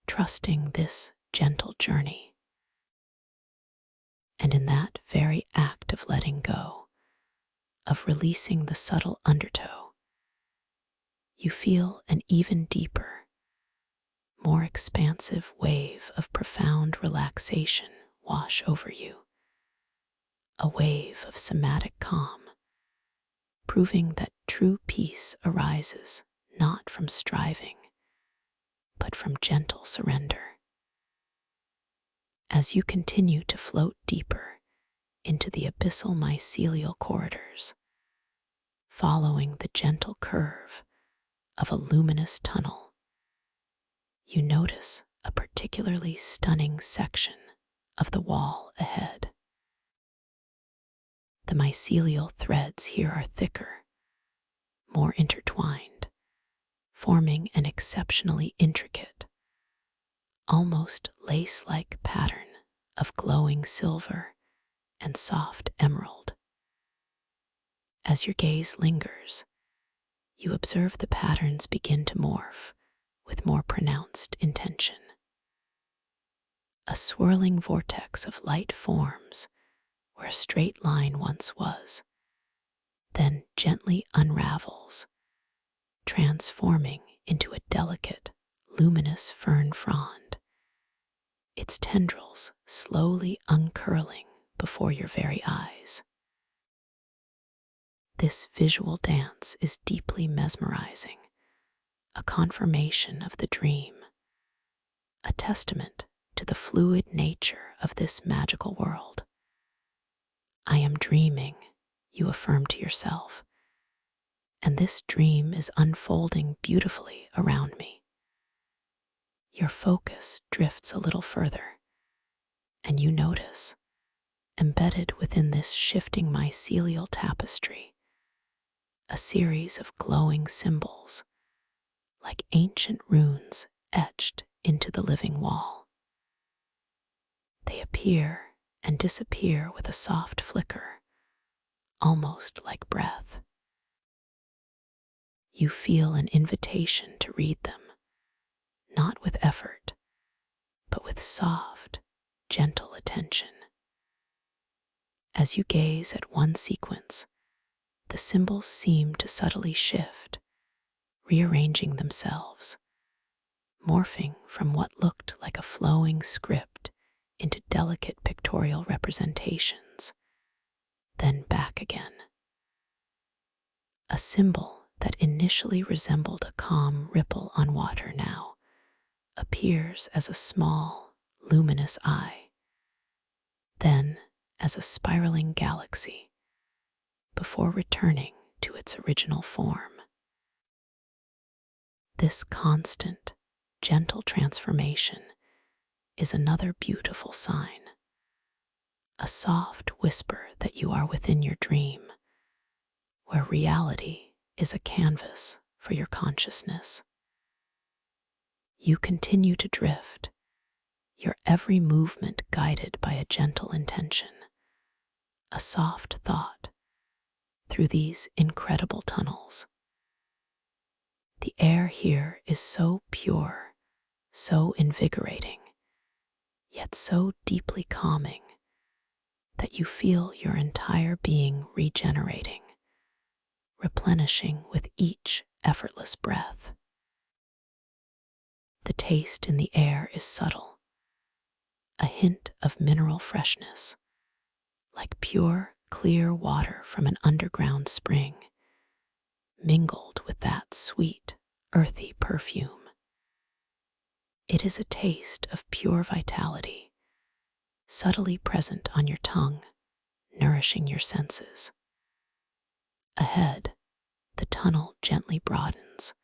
trusting this gentle journey. And in that very act of letting go, of releasing the subtle undertow, you feel an even deeper, more expansive wave of profound relaxation wash over you, a wave of somatic calm, proving that true peace arises not from striving, but from gentle surrender. As you continue to float deeper into the abyssal mycelial corridors, following the gentle curve of a luminous tunnel, you notice a particularly stunning section of the wall ahead. The mycelial threads here are thicker, more intertwined, forming an exceptionally intricate, almost lace-like pattern of glowing silver and soft emerald. As your gaze lingers, you observe the patterns begin to morph with more pronounced intention. A swirling vortex of light forms where a straight line once was, then gently unravels, transforming into a delicate, luminous fern frond, its tendrils slowly uncurling before your very eyes. This visual dance is deeply mesmerizing, a confirmation of the dream, a testament to the fluid nature of this magical world. I am dreaming, you affirm to yourself, and this dream is unfolding beautifully around me. Your focus drifts a little further, and you notice, embedded within this shifting mycelial tapestry, a series of glowing symbols, like ancient runes etched into the living wall. They appear and disappear with a soft flicker, almost like breath. You feel an invitation to read them, not with effort, but with soft, gentle attention. As you gaze at one sequence, the symbols seem to subtly shift, rearranging themselves, morphing from what looked like a flowing script into delicate pictorial representations, then back again. A symbol that initially resembled a calm ripple on water now appears as a small, luminous eye, then as a spiraling galaxy, before returning to its original form. This constant, gentle transformation is another beautiful sign, a soft whisper that you are within your dream, where reality is a canvas for your consciousness. You continue to drift, your every movement guided by a gentle intention, a soft thought, through these incredible tunnels. The air here is so pure, so invigorating, yet so deeply calming that you feel your entire being regenerating, replenishing with each effortless breath. The taste in the air is subtle, a hint of mineral freshness, like pure, clear water from an underground spring, mingled with that sweet, earthy perfume. It is a taste of pure vitality, subtly present on your tongue, nourishing your senses. Ahead, the tunnel gently broadens,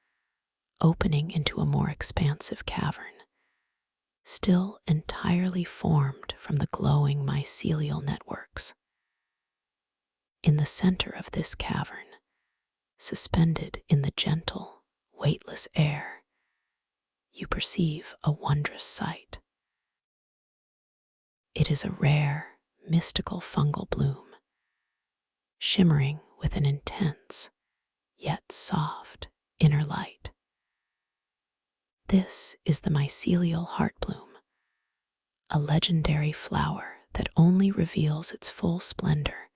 opening into a more expansive cavern, still entirely formed from the glowing mycelial networks. In the center of this cavern, suspended in the gentle, weightless air, you perceive a wondrous sight. It is a rare, mystical fungal bloom, shimmering with an intense, yet soft, inner light. This is the mycelial heart bloom, a legendary flower that only reveals its full splendor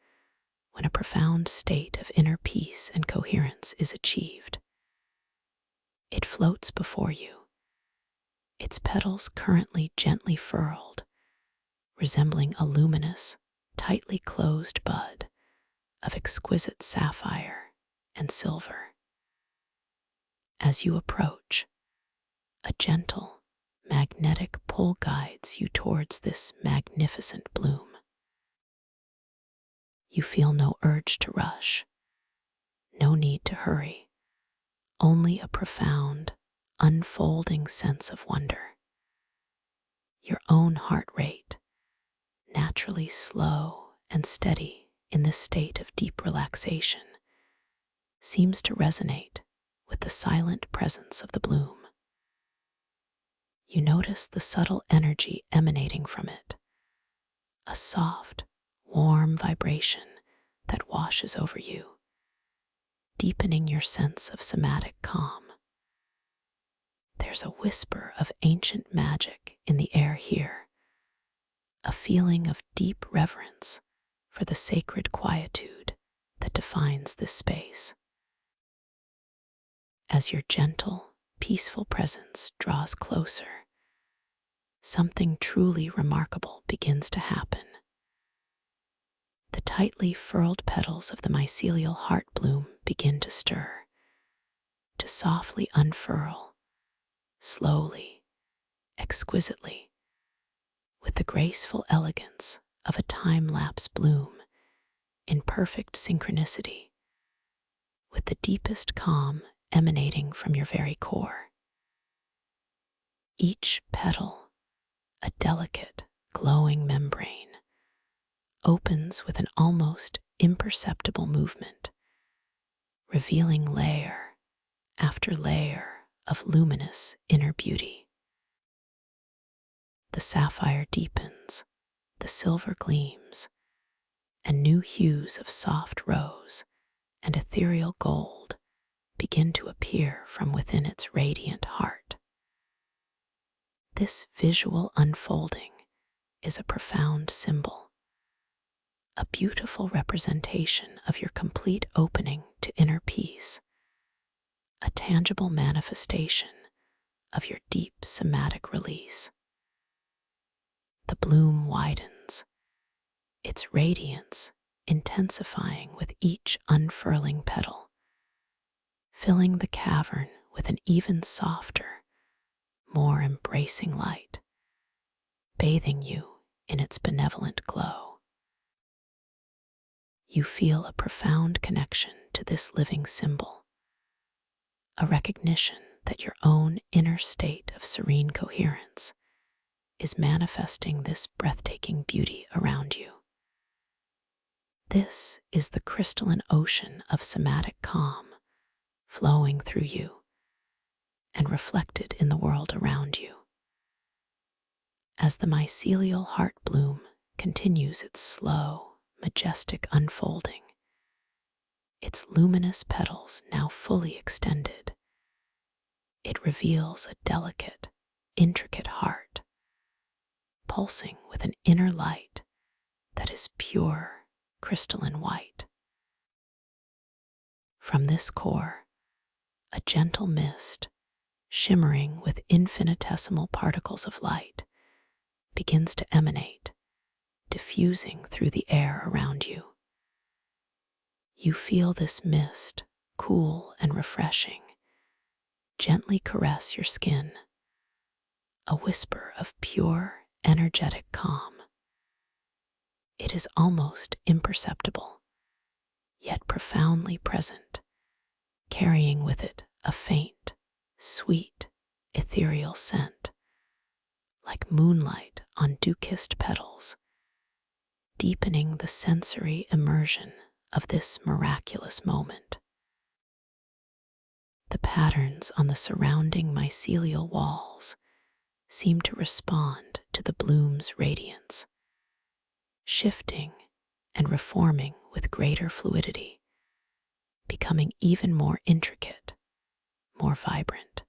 when a profound state of inner peace and coherence is achieved. It floats before you, its petals currently gently furled, resembling a luminous, tightly closed bud of exquisite sapphire and silver. As you approach, a gentle, magnetic pull guides you towards this magnificent bloom. You feel no urge to rush, no need to hurry, only a profound, unfolding sense of wonder. Your own heart rate, naturally slow and steady in this state of deep relaxation, seems to resonate with the silent presence of the bloom. You notice the subtle energy emanating from it, a soft, warm vibration that washes over you, deepening your sense of somatic calm. There's a whisper of ancient magic in the air here, a feeling of deep reverence for the sacred quietude that defines this space. As your gentle, peaceful presence draws closer, something truly remarkable begins to happen. The tightly furled petals of the mycelial heart bloom begin to stir, to softly unfurl, slowly, exquisitely, with the graceful elegance of a time-lapse bloom in perfect synchronicity, with the deepest calm emanating from your very core. Each petal, a delicate, glowing membrane, opens with an almost imperceptible movement, revealing layer after layer of luminous inner beauty. The sapphire deepens, the silver gleams, and new hues of soft rose and ethereal gold begin to appear from within its radiant heart. This visual unfolding is a profound symbol, a beautiful representation of your complete opening to inner peace, a tangible manifestation of your deep somatic release. The bloom widens, its radiance intensifying with each unfurling petal, filling the cavern with an even softer, more embracing light, bathing you in its benevolent glow. You feel a profound connection to this living symbol, a recognition that your own inner state of serene coherence is manifesting this breathtaking beauty around you. This is the crystalline ocean of somatic calm flowing through you and reflected in the world around you. As the mycelial heart bloom continues its slow, majestic unfolding, its luminous petals now fully extended, it reveals a delicate, intricate heart, pulsing with an inner light that is pure, crystalline white. From this core, a gentle mist, shimmering with infinitesimal particles of light, begins to emanate, diffusing through the air around you. You feel this mist, cool and refreshing, gently caress your skin, a whisper of pure, energetic calm. It is almost imperceptible, yet profoundly present, carrying with it a faint, sweet, ethereal scent, like moonlight on dew-kissed petals, deepening the sensory immersion of this miraculous moment. The patterns on the surrounding mycelial walls seem to respond to the bloom's radiance, shifting and reforming with greater fluidity, becoming even more intricate, more vibrant.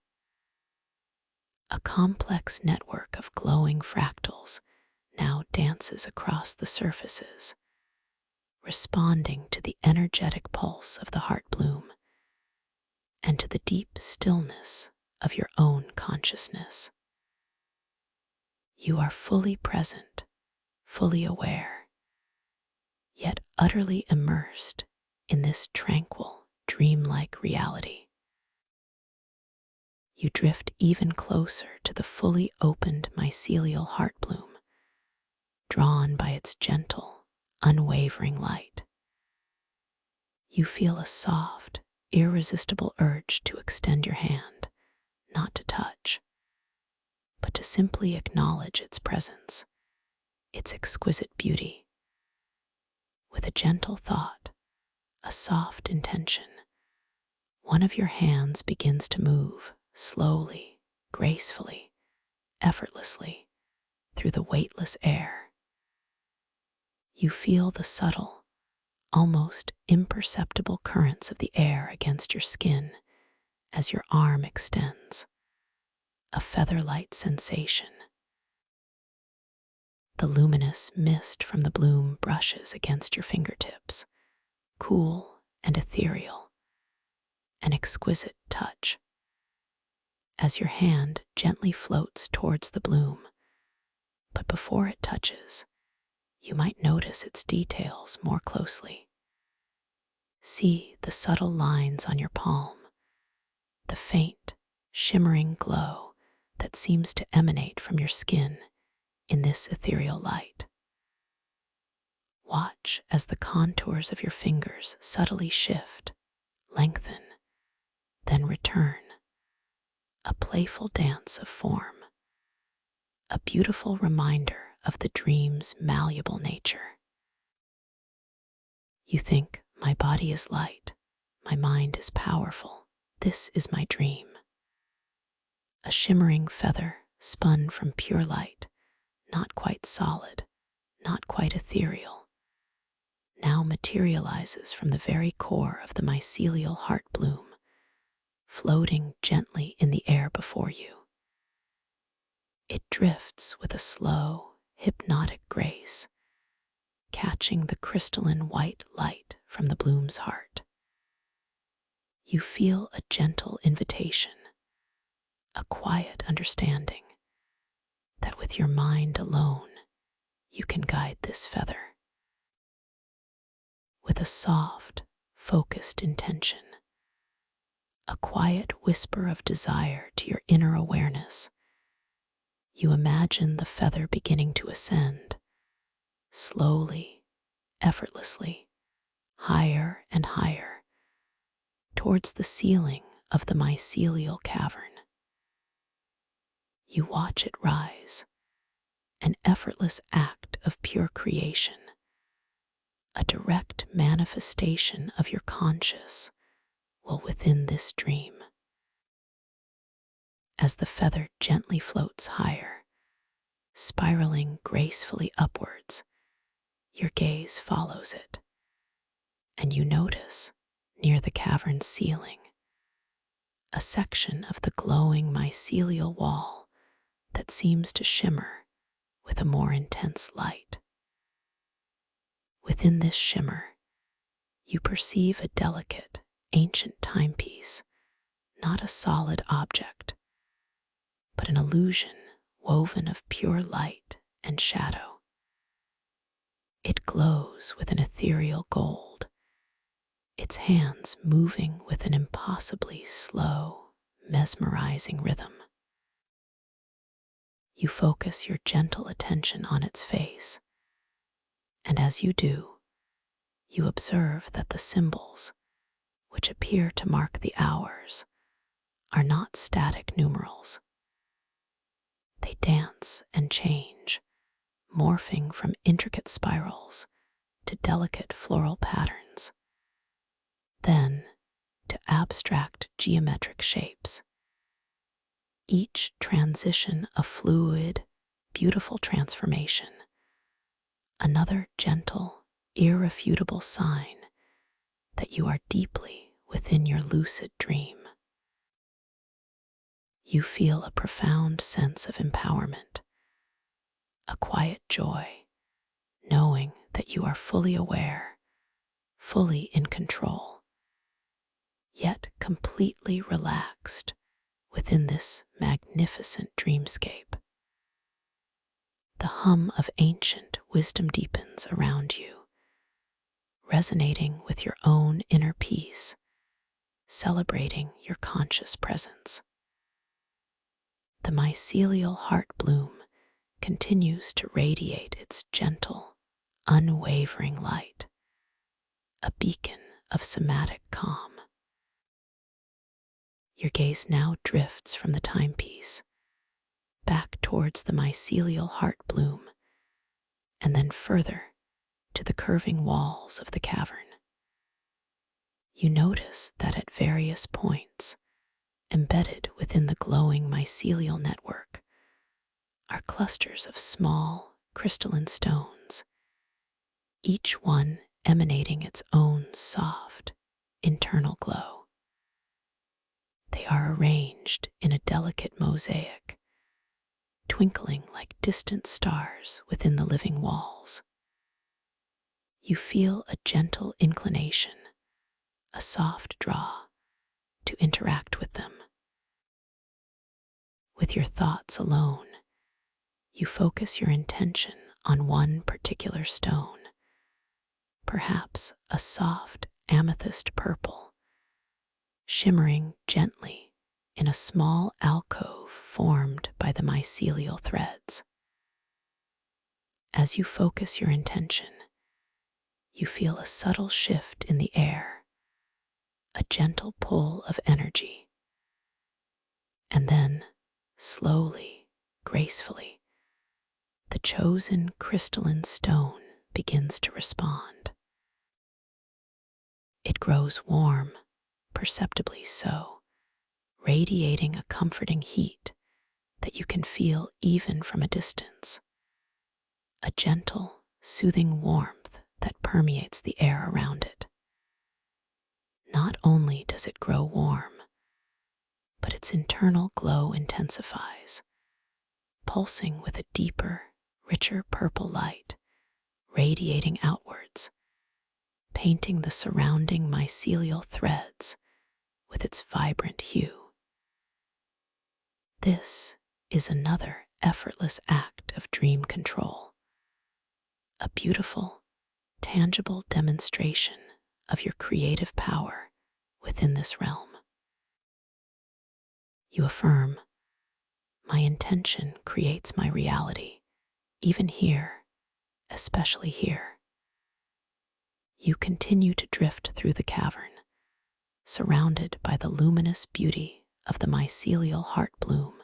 A complex network of glowing fractals now dances across the surfaces, responding to the energetic pulse of the heart bloom and to the deep stillness of your own consciousness. You are fully present, fully aware, yet utterly immersed in this tranquil, dreamlike reality. You drift even closer to the fully opened mycelial heart bloom, drawn by its gentle, unwavering light. You feel a soft, irresistible urge to extend your hand, not to touch, but to simply acknowledge its presence, its exquisite beauty. With a gentle thought, a soft intention, one of your hands begins to move slowly, gracefully, effortlessly through the weightless air. You feel the subtle, almost imperceptible currents of the air against your skin as your arm extends, a feather-light sensation. The luminous mist from the bloom brushes against your fingertips, cool and ethereal, an exquisite touch. As your hand gently floats towards the bloom, but before it touches, you might notice its details more closely. See the subtle lines on your palm, the faint, shimmering glow that seems to emanate from your skin in this ethereal light. Watch as the contours of your fingers subtly shift, lengthen, then return, a playful dance of form, a beautiful reminder of the dream's malleable nature. You think, my body is light, my mind is powerful, this is my dream. A shimmering feather spun from pure light, not quite solid, not quite ethereal, now materializes from the very core of the mycelial heart bloom, floating gently in the air before you. It drifts with a slow, hypnotic grace, catching the crystalline white light from the bloom's heart. You feel a gentle invitation, a quiet understanding that with your mind alone, you can guide this feather. With a soft, focused intention, a quiet whisper of desire to your inner awareness, you imagine the feather beginning to ascend, slowly, effortlessly, higher and higher, towards the ceiling of the mycelial cavern. You watch it rise, an effortless act of pure creation, a direct manifestation of your conscious will within this dream. As the feather gently floats higher, spiraling gracefully upwards, your gaze follows it, and you notice, near the cavern's ceiling, a section of the glowing mycelial wall that seems to shimmer with a more intense light. Within this shimmer, you perceive a delicate, ancient timepiece, not a solid object, but an illusion woven of pure light and shadow. It glows with an ethereal gold, its hands moving with an impossibly slow, mesmerizing rhythm. You focus your gentle attention on its face, and as you do, you observe that the symbols, which appear to mark the hours, are not static numerals. They dance and change, morphing from intricate spirals to delicate floral patterns, then to abstract geometric shapes. Each transition a fluid, beautiful transformation, another gentle, irrefutable sign that you are deeply within your lucid dream. You feel a profound sense of empowerment, a quiet joy, knowing that you are fully aware, fully in control, yet completely relaxed within this magnificent dreamscape. The hum of ancient wisdom deepens around you, resonating with your own inner peace, celebrating your conscious presence. The mycelial heart bloom continues to radiate its gentle, unwavering light, a beacon of somatic calm. Your gaze now drifts from the timepiece, back towards the mycelial heart bloom, and then further to the curving walls of the cavern. You notice that at various points, embedded within the glowing mycelial network, are clusters of small, crystalline stones, each one emanating its own soft, internal glow. They are arranged in a delicate mosaic, twinkling like distant stars within the living walls. You feel a gentle inclination, a soft draw to interact with them. With your thoughts alone, You focus your intention on one particular stone, perhaps a soft amethyst purple, shimmering gently in a small alcove formed by the mycelial threads. As you focus your intention, you feel a subtle shift in the air, a gentle pull of energy, and then, slowly, gracefully, the chosen crystalline stone begins to respond. It grows warm, perceptibly so, radiating a comforting heat that you can feel even from a distance, a gentle, soothing warmth that permeates the air around it. Not only does it grow warm, but its internal glow intensifies, pulsing with a deeper, richer purple light, radiating outwards, painting the surrounding mycelial threads with its vibrant hue. This is another effortless act of dream control, a beautiful, tangible demonstration of your creative power within this realm. You affirm, "My intention creates my reality, even here, especially here." You continue to drift through the cavern, surrounded by the luminous beauty of the mycelial heart bloom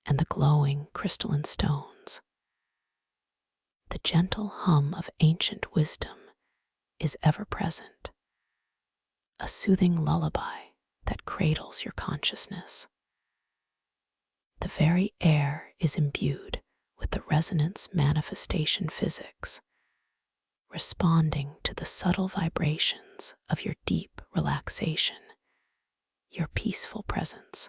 and the glowing crystalline stones. The gentle hum of ancient wisdom is ever present, a soothing lullaby that cradles your consciousness. The very air is imbued with the resonance manifestation physics, responding to the subtle vibrations of your deep relaxation, your peaceful presence.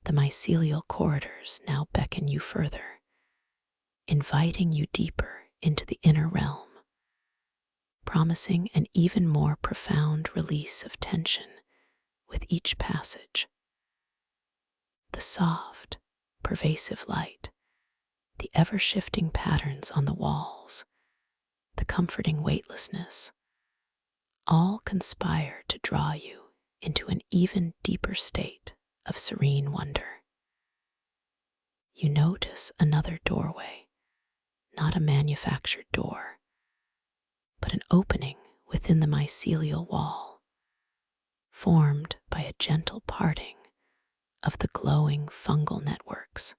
The mycelial corridors now beckon you further, inviting you deeper into the inner realm, promising an even more profound release of tension with each passage. The soft, pervasive light, the ever-shifting patterns on the walls, the comforting weightlessness, all conspire to draw you into an even deeper state of serene wonder. You notice another doorway, not a manufactured door, but an opening within the mycelial wall, formed by a gentle parting of the glowing fungal networks.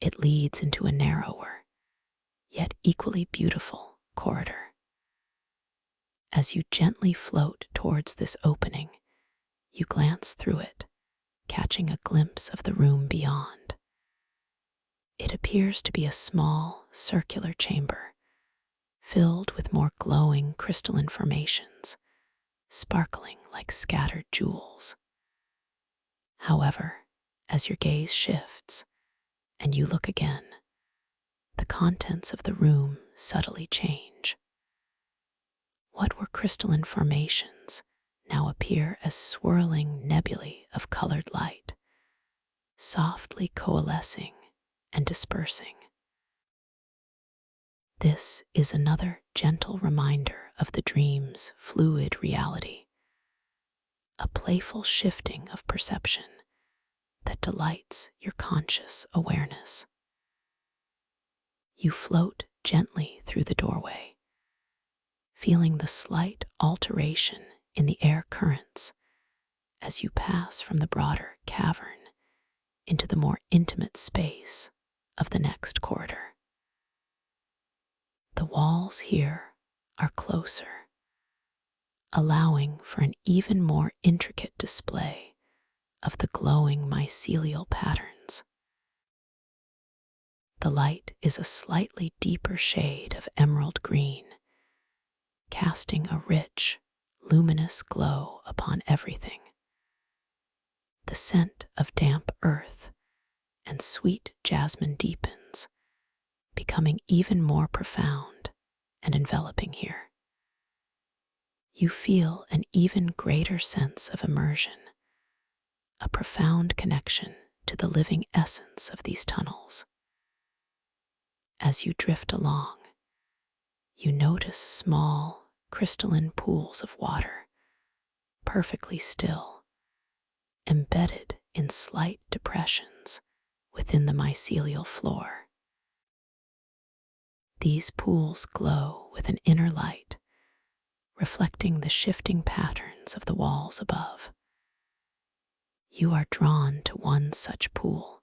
It leads into a narrower, yet equally beautiful corridor. As you gently float towards this opening, you glance through it, catching a glimpse of the room beyond. It appears to be a small, circular chamber, filled with more glowing crystalline formations, sparkling like scattered jewels. However, as your gaze shifts and you look again, the contents of the room subtly change. What were crystalline formations now appear as swirling nebulae of colored light, softly coalescing and dispersing. This is another gentle reminder of the dream's fluid reality, a playful shifting of perception that delights your conscious awareness. You float gently through the doorway, feeling the slight alteration in the air currents as you pass from the broader cavern into the more intimate space of the next corridor. The walls here are closer, allowing for an even more intricate display of the glowing mycelial patterns. The light is a slightly deeper shade of emerald green, casting a rich, luminous glow upon everything. The scent of damp earth and sweet jasmine deepens, becoming even more profound and enveloping here. You feel an even greater sense of immersion, a profound connection to the living essence of these tunnels. As you drift along, you notice small, crystalline pools of water, perfectly still, embedded in slight depressions within the mycelial floor. These pools glow with an inner light, reflecting the shifting patterns of the walls above. You are drawn to one such pool,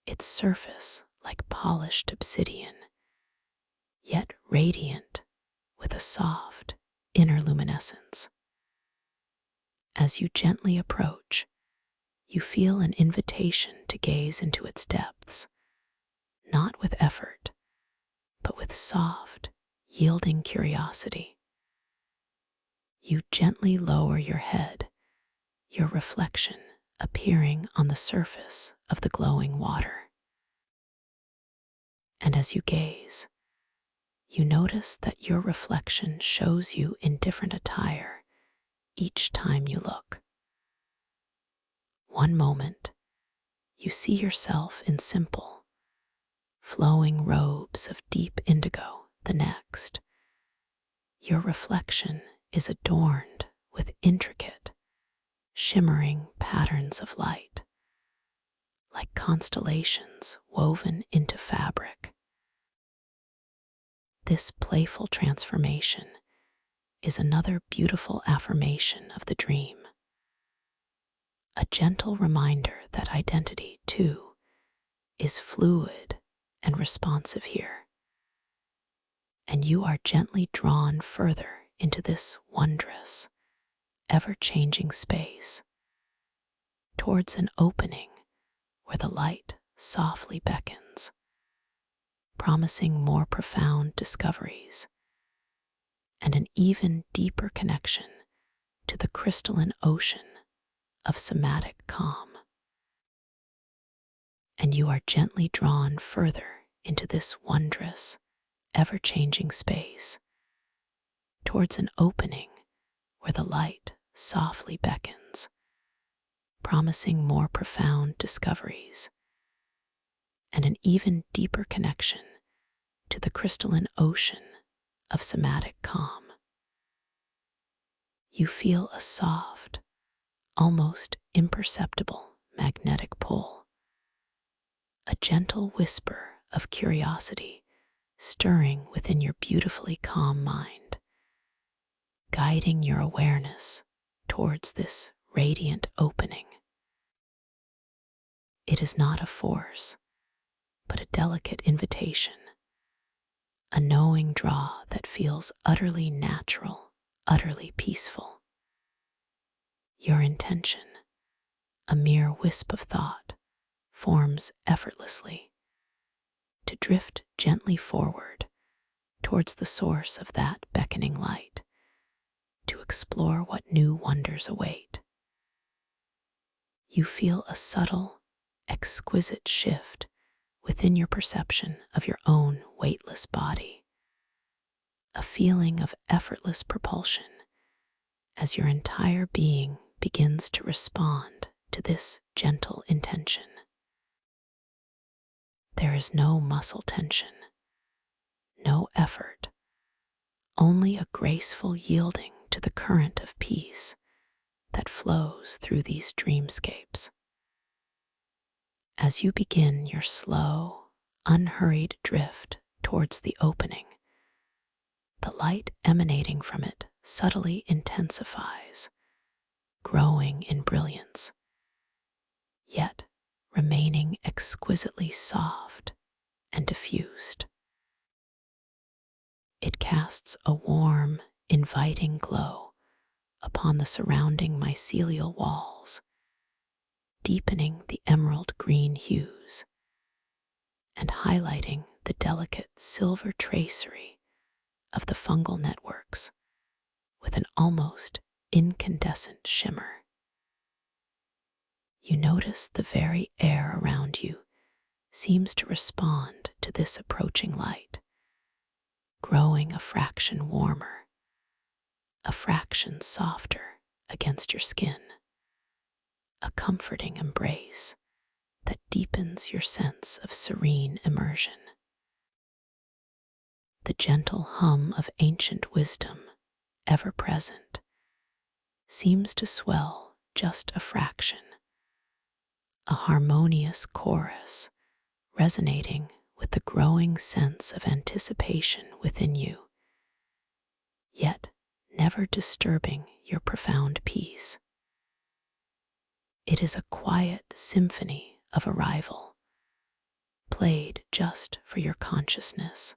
its surface like polished obsidian, yet radiant with a soft inner luminescence. As you gently approach, you feel an invitation to gaze into its depths, not with effort, but with soft, yielding curiosity. You gently lower your head, your reflection appearing on the surface of the glowing water. And as you gaze, you notice that your reflection shows you in different attire each time you look. One moment, you see yourself in simple, flowing robes of deep indigo. The next, your reflection is adorned with intricate, shimmering patterns of light, like constellations woven into fabric. This playful transformation is another beautiful affirmation of the dream, a gentle reminder that identity, too, is fluid and responsive here, and you are gently drawn further into this wondrous, ever-changing space, towards an opening where the light softly beckons, promising more profound discoveries and an even deeper connection to the crystalline ocean of somatic calm. And you are gently drawn further into this wondrous, ever-changing space, towards an opening where the light softly beckons, promising more profound discoveries and an even deeper connection to the crystalline ocean of somatic calm. You feel a soft, almost imperceptible magnetic pull, a gentle whisper of curiosity stirring within your beautifully calm mind, guiding your awareness towards this radiant opening. It is not a force, but a delicate invitation, a knowing draw that feels utterly natural, utterly peaceful. Your intention, a mere wisp of thought, forms effortlessly, to drift gently forward towards the source of that beckoning light, to explore what new wonders await. You feel a subtle, exquisite shift within your perception of your own weightless body, a feeling of effortless propulsion as your entire being begins to respond to this gentle intention. There is no muscle tension, no effort, only a graceful yielding to the current of peace that flows through these dreamscapes. As you begin your slow, unhurried drift towards the opening, the light emanating from it subtly intensifies, growing in brilliance, yet remaining exquisitely soft and diffused. It casts a warm, inviting glow upon the surrounding mycelial walls, deepening the emerald green hues and highlighting the delicate silver tracery of the fungal networks with an almost incandescent shimmer. You notice the very air around you seems to respond to this approaching light, growing a fraction warmer, a fraction softer against your skin, a comforting embrace that deepens your sense of serene immersion. The gentle hum of ancient wisdom, ever present, seems to swell just a fraction, a harmonious chorus resonating with the growing sense of anticipation within you, yet never disturbing your profound peace. It is a quiet symphony of arrival, played just for your consciousness.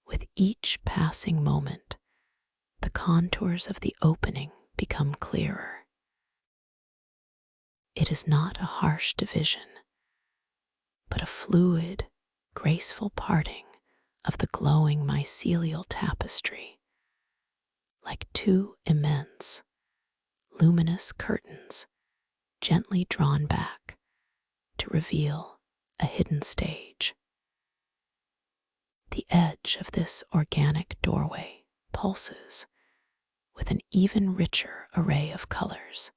With each passing moment, the contours of the opening become clearer. It is not a harsh division, but a fluid, graceful parting of the glowing mycelial tapestry, like two immense, luminous curtains gently drawn back to reveal a hidden stage. The edge of this organic doorway pulses with an even richer array of colors,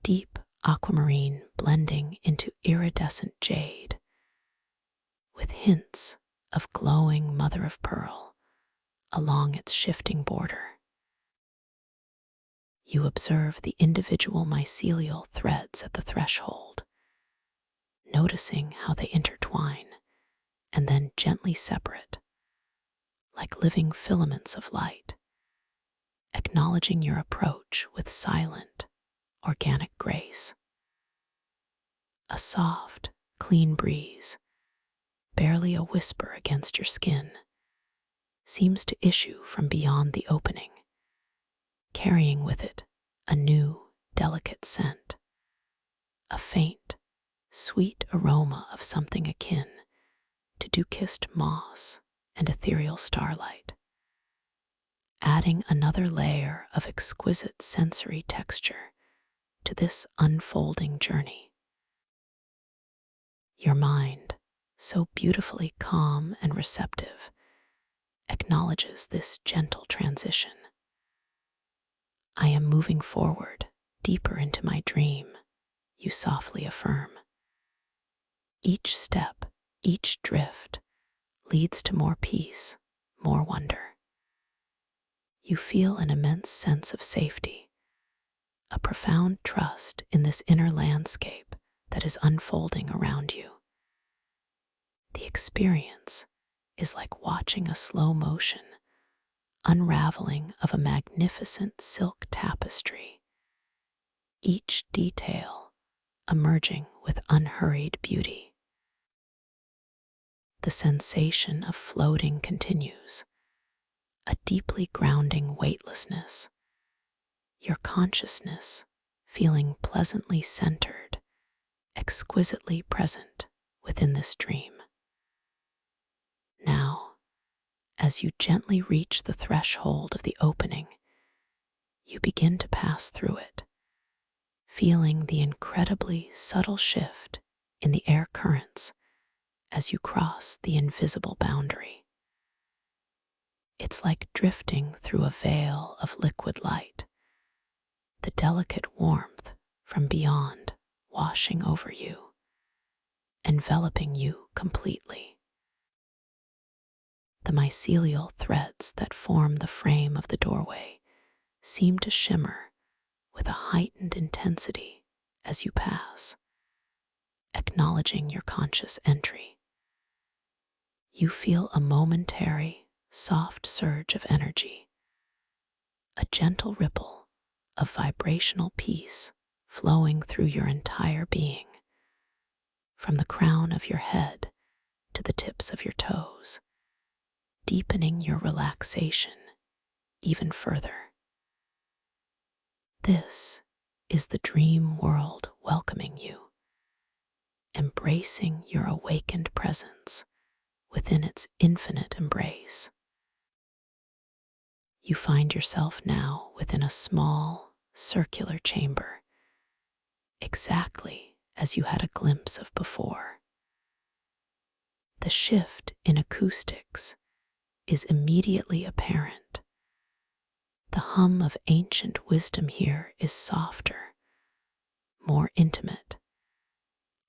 deep aquamarine blending into iridescent jade, with hints of glowing mother of pearl along its shifting border. You observe the individual mycelial threads at the threshold, noticing how they intertwine and then gently separate, like living filaments of light, acknowledging your approach with silent, organic grace. A soft, clean breeze, barely a whisper against your skin, seems to issue from beyond the opening, carrying with it a new, delicate scent, a faint, sweet aroma of something akin to dew-kissed moss and ethereal starlight, adding another layer of exquisite sensory texture to this unfolding journey. Your mind, so beautifully calm and receptive, acknowledges this gentle transition. I am moving forward, deeper into my dream, you softly affirm. Each step, each drift, leads to more peace, more wonder. You feel an immense sense of safety, a profound trust in this inner landscape that is unfolding around you. The experience is like watching a slow motion unraveling of a magnificent silk tapestry, each detail emerging with unhurried beauty. The sensation of floating continues, a deeply grounding weightlessness, your consciousness feeling pleasantly centered, exquisitely present within this dream. Now, as you gently reach the threshold of the opening, you begin to pass through it, feeling the incredibly subtle shift in the air currents as you cross the invisible boundary. It's like drifting through a veil of liquid light, the delicate warmth from beyond washing over you, enveloping you completely. The mycelial threads that form the frame of the doorway seem to shimmer with a heightened intensity as you pass, acknowledging your conscious entry. You feel a momentary, soft surge of energy, a gentle ripple of vibrational peace flowing through your entire being, from the crown of your head to the tips of your toes, deepening your relaxation even further. This is the dream world welcoming you, embracing your awakened presence within its infinite embrace. You find yourself now within a small, circular chamber, exactly as you had a glimpse of before. The shift in acoustics is immediately apparent. The hum of ancient wisdom here is softer, more intimate,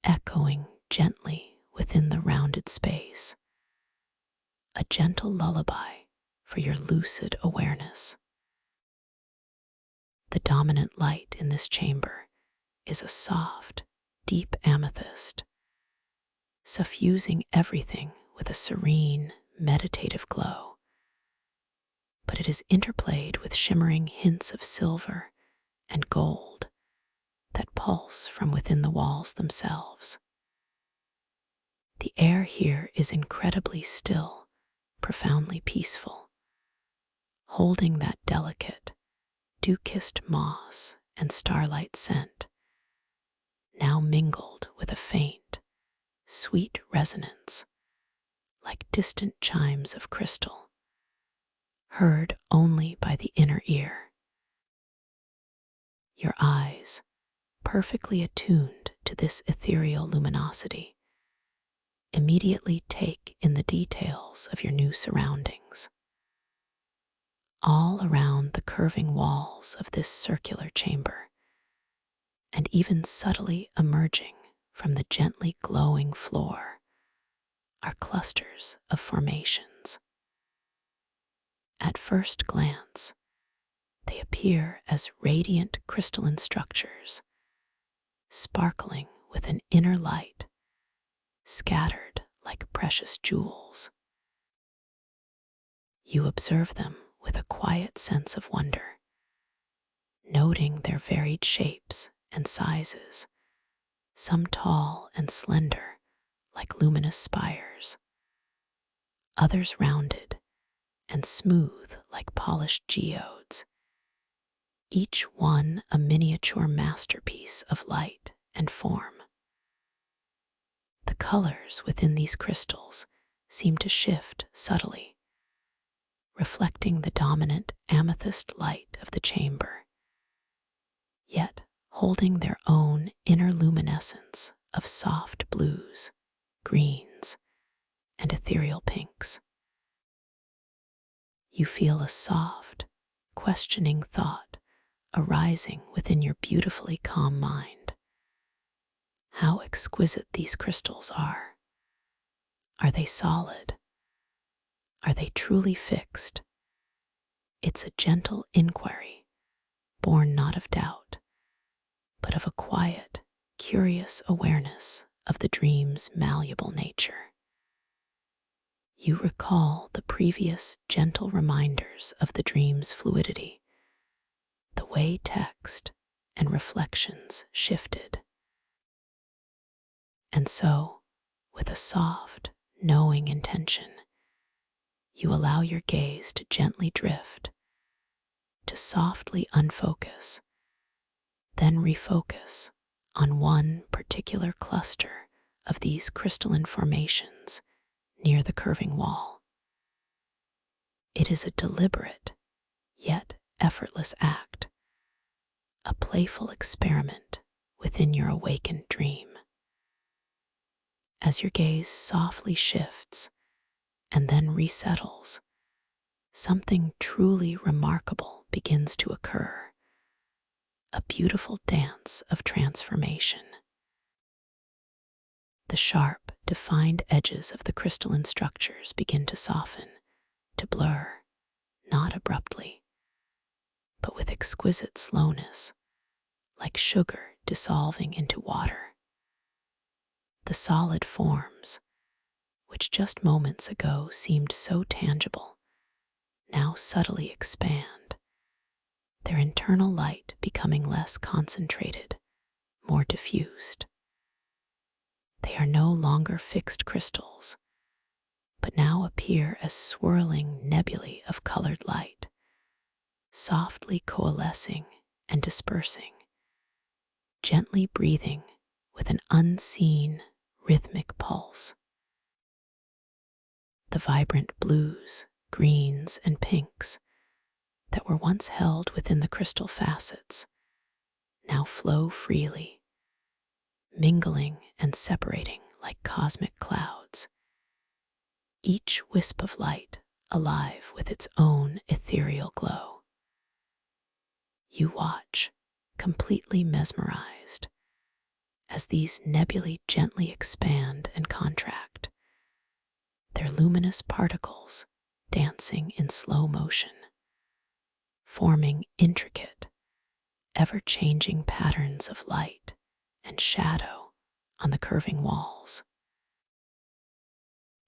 echoing gently within the rounded space, a gentle lullaby for your lucid awareness. The dominant light in this chamber is a soft, deep amethyst, suffusing everything with a serene, meditative glow. But it is interplayed with shimmering hints of silver and gold that pulse from within the walls themselves. The air here is incredibly still, profoundly peaceful, holding that delicate, dew-kissed moss and starlight scent, now mingled with a faint, sweet resonance, like distant chimes of crystal, heard only by the inner ear. Your eyes, perfectly attuned to this ethereal luminosity, immediately take in the details of your new surroundings. All around the curving walls of this circular chamber, and even subtly emerging from the gently glowing floor, are clusters of formations. At first glance, they appear as radiant crystalline structures, sparkling with an inner light, scattered like precious jewels. You observe them with a quiet sense of wonder, noting their varied shapes and sizes, some tall and slender like luminous spires, others rounded and smooth like polished geodes, each one a miniature masterpiece of light and form. The colors within these crystals seem to shift subtly, reflecting the dominant amethyst light of the chamber, yet holding their own inner luminescence of soft blues, greens, and ethereal pinks. You feel a soft, questioning thought arising within your beautifully calm mind. How exquisite these crystals are. Are they solid? Are they truly fixed? It's a gentle inquiry, born not of doubt, but of a quiet, curious awareness of the dream's malleable nature. You recall the previous gentle reminders of the dream's fluidity, the way text and reflections shifted. And so, with a soft, knowing intention, you allow your gaze to gently drift, to softly unfocus, then refocus on one particular cluster of these crystalline formations near the curving wall. It is a deliberate, yet effortless act, a playful experiment within your awakened dream. As your gaze softly shifts and then resettles, something truly remarkable begins to occur, a beautiful dance of transformation. The sharp, defined edges of the crystalline structures begin to soften, to blur, not abruptly, but with exquisite slowness, like sugar dissolving into water. The solid forms, which just moments ago seemed so tangible, now subtly expand, their internal light becoming less concentrated, more diffused. They are no longer fixed crystals, but now appear as swirling nebulae of colored light, softly coalescing and dispersing, gently breathing with an unseen, rhythmic pulse. The vibrant blues, greens, and pinks that were once held within the crystal facets now flow freely, mingling and separating like cosmic clouds, each wisp of light alive with its own ethereal glow. You watch, completely mesmerized, as these nebulae gently expand and contract, their luminous particles dancing in slow motion, forming intricate, ever-changing patterns of light and shadow on the curving walls.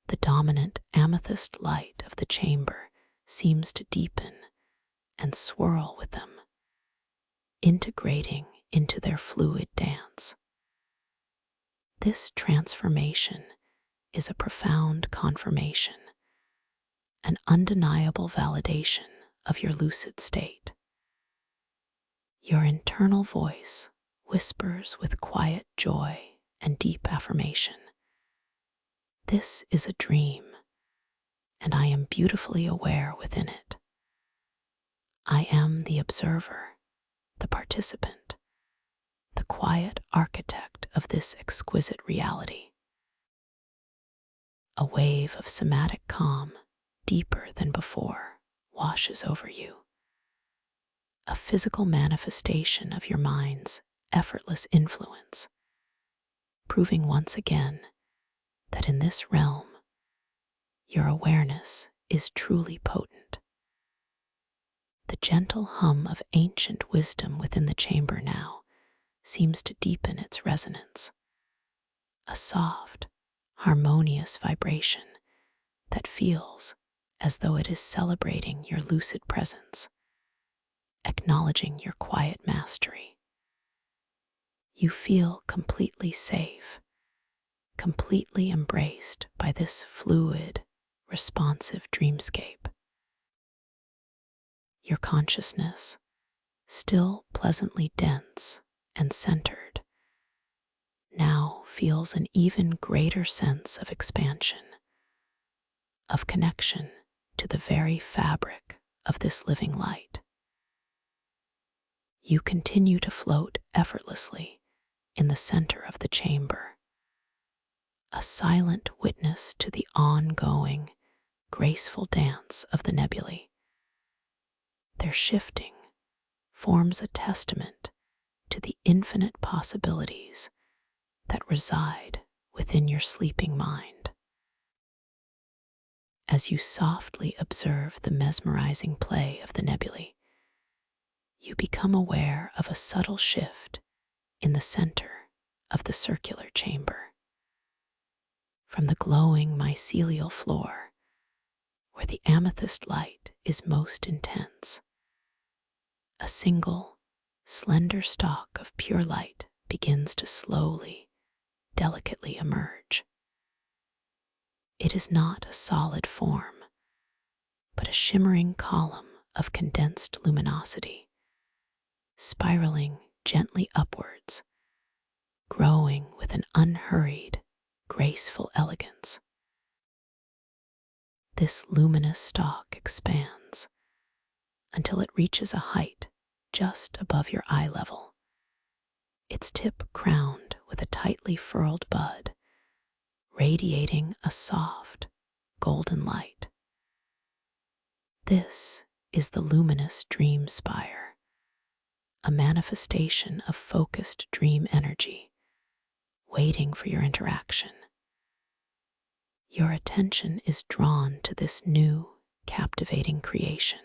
The dominant amethyst light of the chamber seems to deepen and swirl with them, integrating into their fluid dance. This transformation is a profound confirmation, an undeniable validation of your lucid state. Your internal voice whispers with quiet joy and deep affirmation. This is a dream, and I am beautifully aware within it. I am the observer, the participant, the quiet architect of this exquisite reality. A wave of somatic calm, deeper than before, washes over you. A physical manifestation of your mind's effortless influence, proving once again that in this realm, your awareness is truly potent. The gentle hum of ancient wisdom within the chamber now seems to deepen its resonance, a soft, harmonious vibration that feels as though it is celebrating your lucid presence, acknowledging your quiet mastery. You feel completely safe, completely embraced by this fluid, responsive dreamscape. Your consciousness, still pleasantly dense and centered, now feels an even greater sense of expansion, of connection to the very fabric of this living light. You continue to float effortlessly in the center of the chamber, a silent witness to the ongoing, graceful dance of the nebulae. Their shifting forms a testament to the infinite possibilities that reside within your sleeping mind. As you softly observe the mesmerizing play of the nebulae, you become aware of a subtle shift in the center of the circular chamber. From the glowing mycelial floor, where the amethyst light is most intense, a single, slender stalk of pure light begins to slowly, delicately emerge. It is not a solid form, but a shimmering column of condensed luminosity, spiraling gently upwards, growing with an unhurried, graceful elegance. This luminous stalk expands until it reaches a height just above your eye level, its tip crowned with a tightly furled bud, radiating a soft, golden light. This is the luminous dream spire, a manifestation of focused dream energy, waiting for your interaction. Your attention is drawn to this new, captivating creation,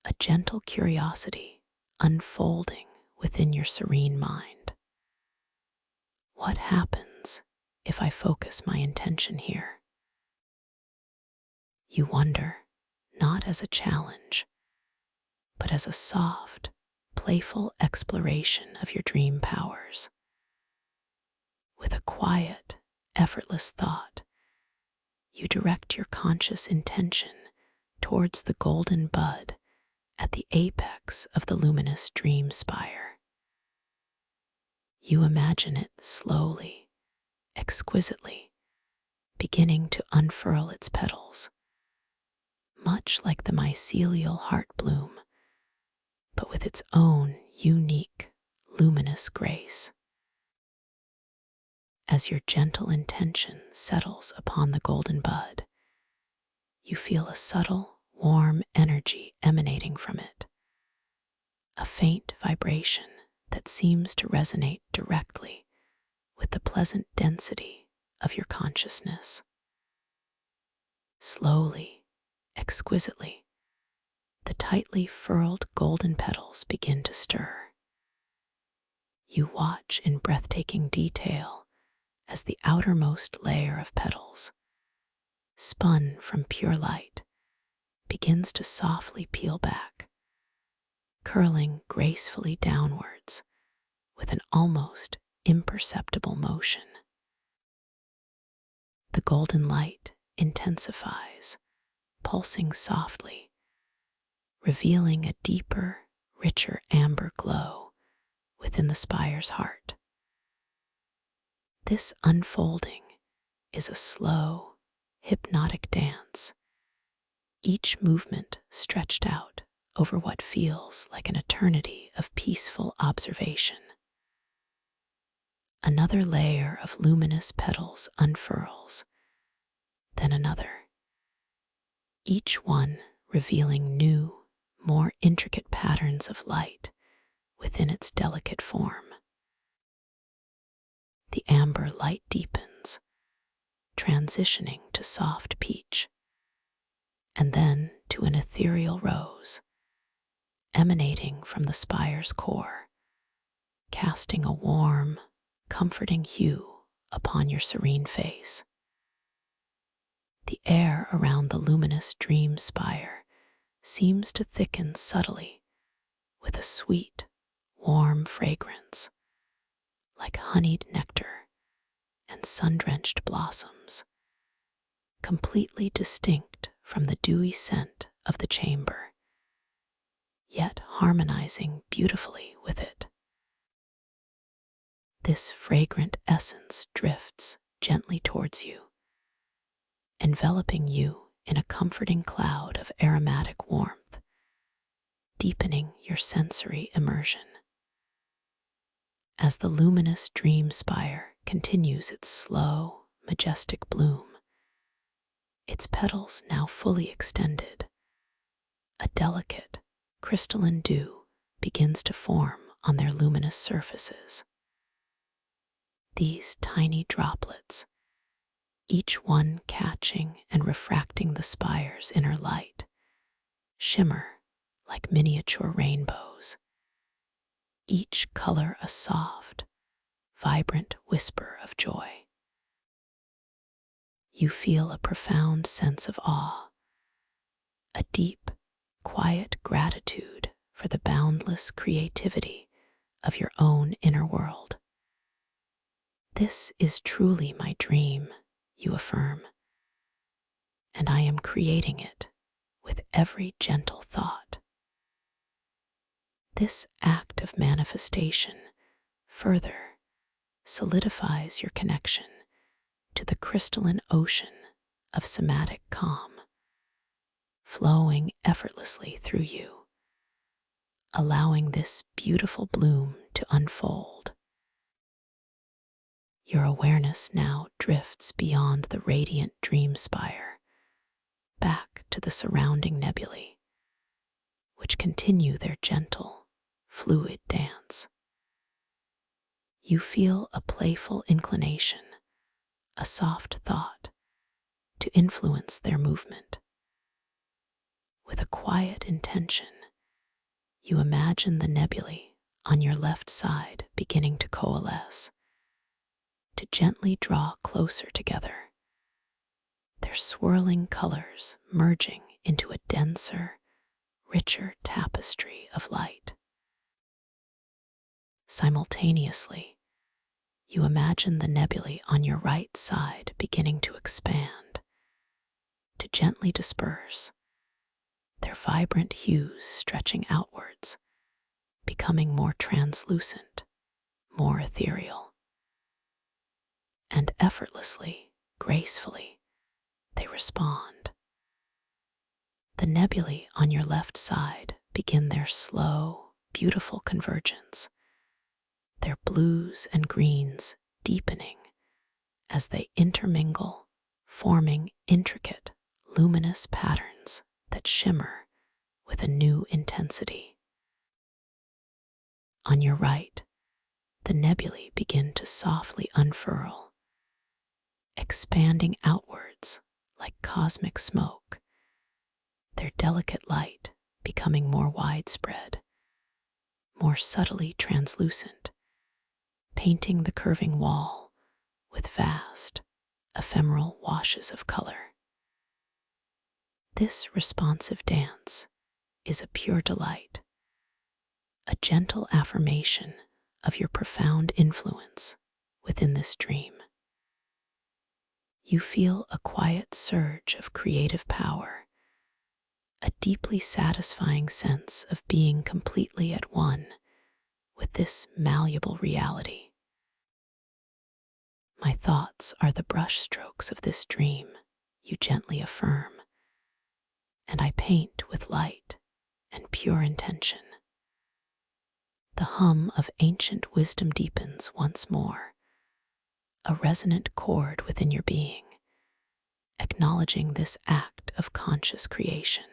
a gentle curiosity unfolding within your serene mind. What happens if I focus my intention here? You wonder, not as a challenge, but as a soft, playful exploration of your dream powers. With a quiet, effortless thought, you direct your conscious intention towards the golden bud at the apex of the luminous dream spire. You imagine it slowly, exquisitely, beginning to unfurl its petals, much like the mycelial heart bloom, but with its own unique, luminous grace. As your gentle intention settles upon the golden bud, you feel a subtle, warm energy emanating from it, a faint vibration that seems to resonate directly with the pleasant density of your consciousness. Slowly, exquisitely, the tightly furled golden petals begin to stir. You watch in breathtaking detail as the outermost layer of petals, spun from pure light, begins to softly peel back, curling gracefully downwards with an almost imperceptible motion. The golden light intensifies, pulsing softly, revealing a deeper, richer amber glow within the spire's heart. This unfolding is a slow, hypnotic dance, each movement stretched out over what feels like an eternity of peaceful observation. Another layer of luminous petals unfurls, then another, each one revealing new, more intricate patterns of light within its delicate form. The amber light deepens, transitioning to soft peach, and then to an ethereal rose, emanating from the spire's core, casting a warm, comforting hue upon your serene face. The air around the luminous dream spire seems to thicken subtly with a sweet, warm fragrance, like honeyed nectar and sun-drenched blossoms, completely distinct from the dewy scent of the chamber, yet harmonizing beautifully with it. This fragrant essence drifts gently towards you, enveloping you in a comforting cloud of aromatic warmth, deepening your sensory immersion. As the luminous dream spire continues its slow, majestic bloom, its petals now fully extended, a delicate, crystalline dew begins to form on their luminous surfaces. These tiny droplets, each one catching and refracting the spire's inner light, shimmer like miniature rainbows, each color a soft, vibrant whisper of joy. You feel a profound sense of awe, a deep, quiet gratitude for the boundless creativity of your own inner world. This is truly my dream, you affirm, and I am creating it with every gentle thought. This act of manifestation further solidifies your connection to the crystalline ocean of somatic calm, flowing effortlessly through you, allowing this beautiful bloom to unfold. Your awareness now drifts beyond the radiant dream spire, back to the surrounding nebulae, which continue their gentle, fluid dance. You feel a playful inclination, a soft thought, to influence their movement. With a quiet intention, you imagine the nebulae on your left side beginning to coalesce, to gently draw closer together, their swirling colors merging into a denser, richer tapestry of light. Simultaneously, you imagine the nebulae on your right side beginning to expand, to gently disperse, their vibrant hues stretching outwards, becoming more translucent, more ethereal. And effortlessly, gracefully, they respond. The nebulae on your left side begin their slow, beautiful convergence, their blues and greens deepening as they intermingle, forming intricate, luminous patterns that shimmer with a new intensity. On your right, the nebulae begin to softly unfurl, expanding outwards like cosmic smoke, their delicate light becoming more widespread, more subtly translucent, painting the curving wall with vast, ephemeral washes of color. This responsive dance is a pure delight, a gentle affirmation of your profound influence within this dream. You feel a quiet surge of creative power, a deeply satisfying sense of being completely at one with this malleable reality. My thoughts are the brushstrokes of this dream, you gently affirm, and I paint with light and pure intention. The hum of ancient wisdom deepens once more, a resonant chord within your being, acknowledging this act of conscious creation.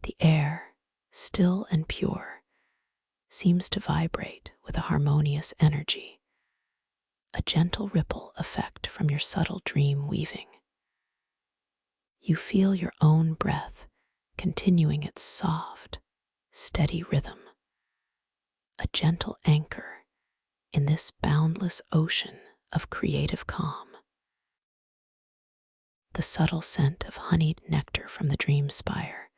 The air, still and pure, seems to vibrate with a harmonious energy, a gentle ripple effect from your subtle dream weaving. You feel your own breath continuing its soft, steady rhythm, a gentle anchor in this boundless ocean of creative calm. The subtle scent of honeyed nectar from the dream spire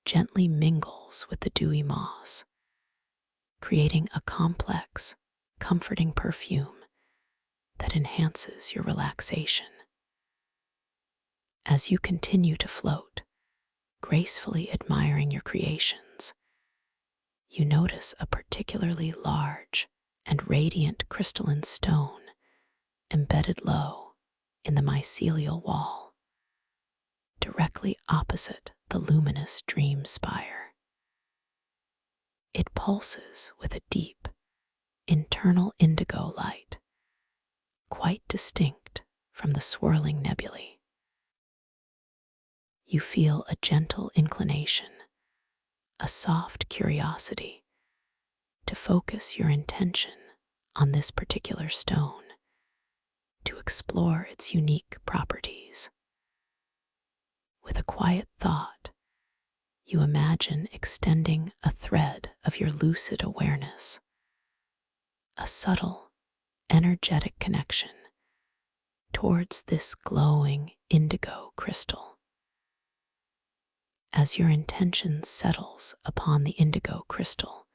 gently mingles with the dewy moss, creating a complex, comforting perfume that enhances your relaxation. As you continue to float, gracefully admiring your creations, you notice a particularly large and radiant crystalline stone embedded low in the mycelial wall, directly opposite the luminous dream spire. It pulses with a deep, internal indigo light, quite distinct from the swirling nebulae. You feel a gentle inclination, a soft curiosity, to focus your intention on this particular stone, to explore its unique properties. With a quiet thought, you imagine extending a thread of your lucid awareness, a subtle, energetic connection towards this glowing indigo crystal. As your intention settles upon the indigo crystal,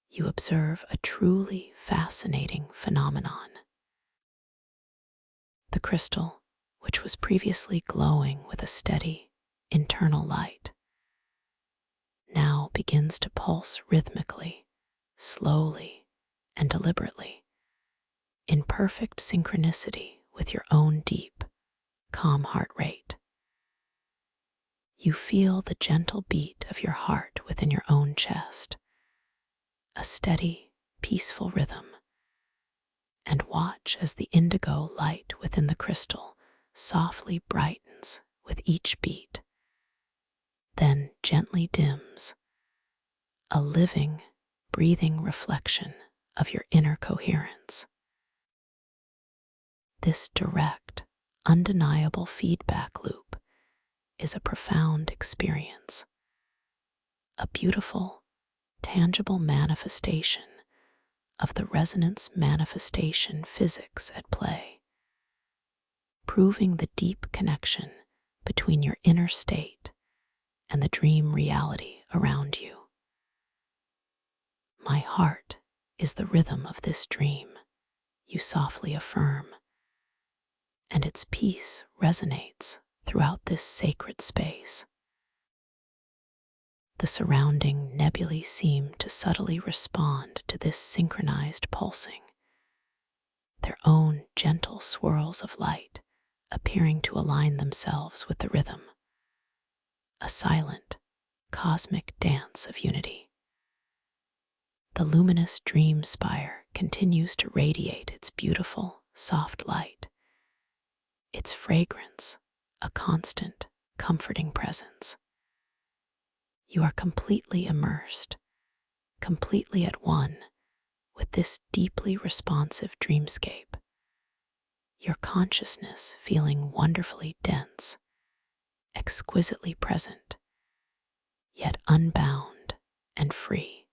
you observe a truly fascinating phenomenon. The crystal, which was previously glowing with a steady, internal light, now begins to pulse rhythmically, slowly, and deliberately, in perfect synchronicity with your own deep, calm heart rate. You feel the gentle beat of your heart within your own chest, a steady, peaceful rhythm, and watch as the indigo light within the crystal softly brightens with each beat, then gently dims, a living, breathing reflection of your inner coherence. This direct, undeniable feedback loop is a profound experience, a beautiful, tangible manifestation of the resonance manifestation physics at play, proving the deep connection between your inner state and the dream reality around you. My heart is the rhythm of this dream, you softly affirm, and its peace resonates throughout this sacred space. The surrounding nebulae seem to subtly respond to this synchronized pulsing, their own gentle swirls of light appearing to align themselves with the rhythm, a silent, cosmic dance of unity. The luminous dream spire continues to radiate its beautiful, soft light, its fragrance a constant, comforting presence. You are completely immersed, completely at one with this deeply responsive dreamscape, your consciousness feeling wonderfully dense, exquisitely present, yet unbound and free.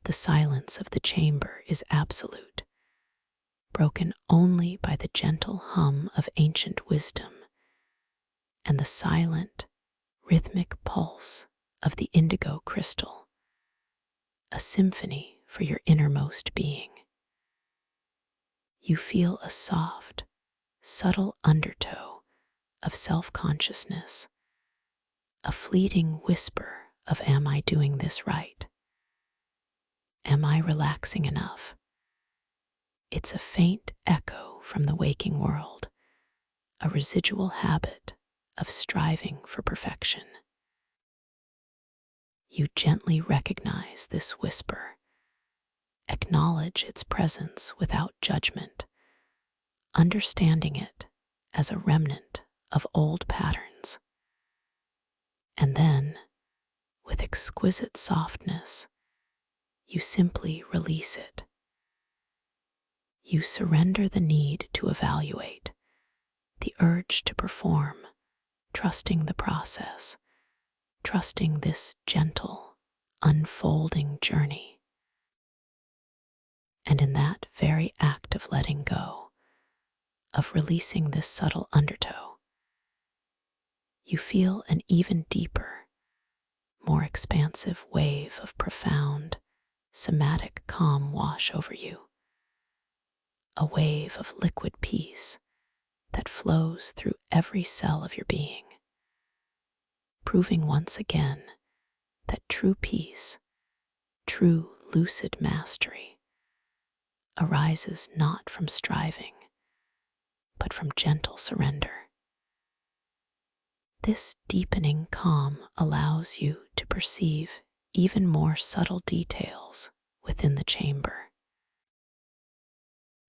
The silence of the chamber is absolute, broken only by the gentle hum of ancient wisdom and the silent, rhythmic pulse of the indigo crystal, a symphony for your innermost being. You feel a soft, subtle undertow of self-consciousness, a fleeting whisper of "Am I doing this right? Am I relaxing enough?" It's a faint echo from the waking world, a residual habit of striving for perfection. You gently recognize this whisper, acknowledge its presence without judgment, understanding it as a remnant of old patterns. And then, with exquisite softness, you simply release it. You surrender the need to evaluate, the urge to perform, trusting the process, trusting this gentle, unfolding journey. And in that very act of letting go, of releasing this subtle undertow, you feel an even deeper, more expansive wave of profound, somatic calm wash over you. A wave of liquid peace that flows through every cell of your being, proving once again that true peace, true lucid mastery, arises not from striving, but from gentle surrender. This deepening calm allows you to perceive even more subtle details within the chamber.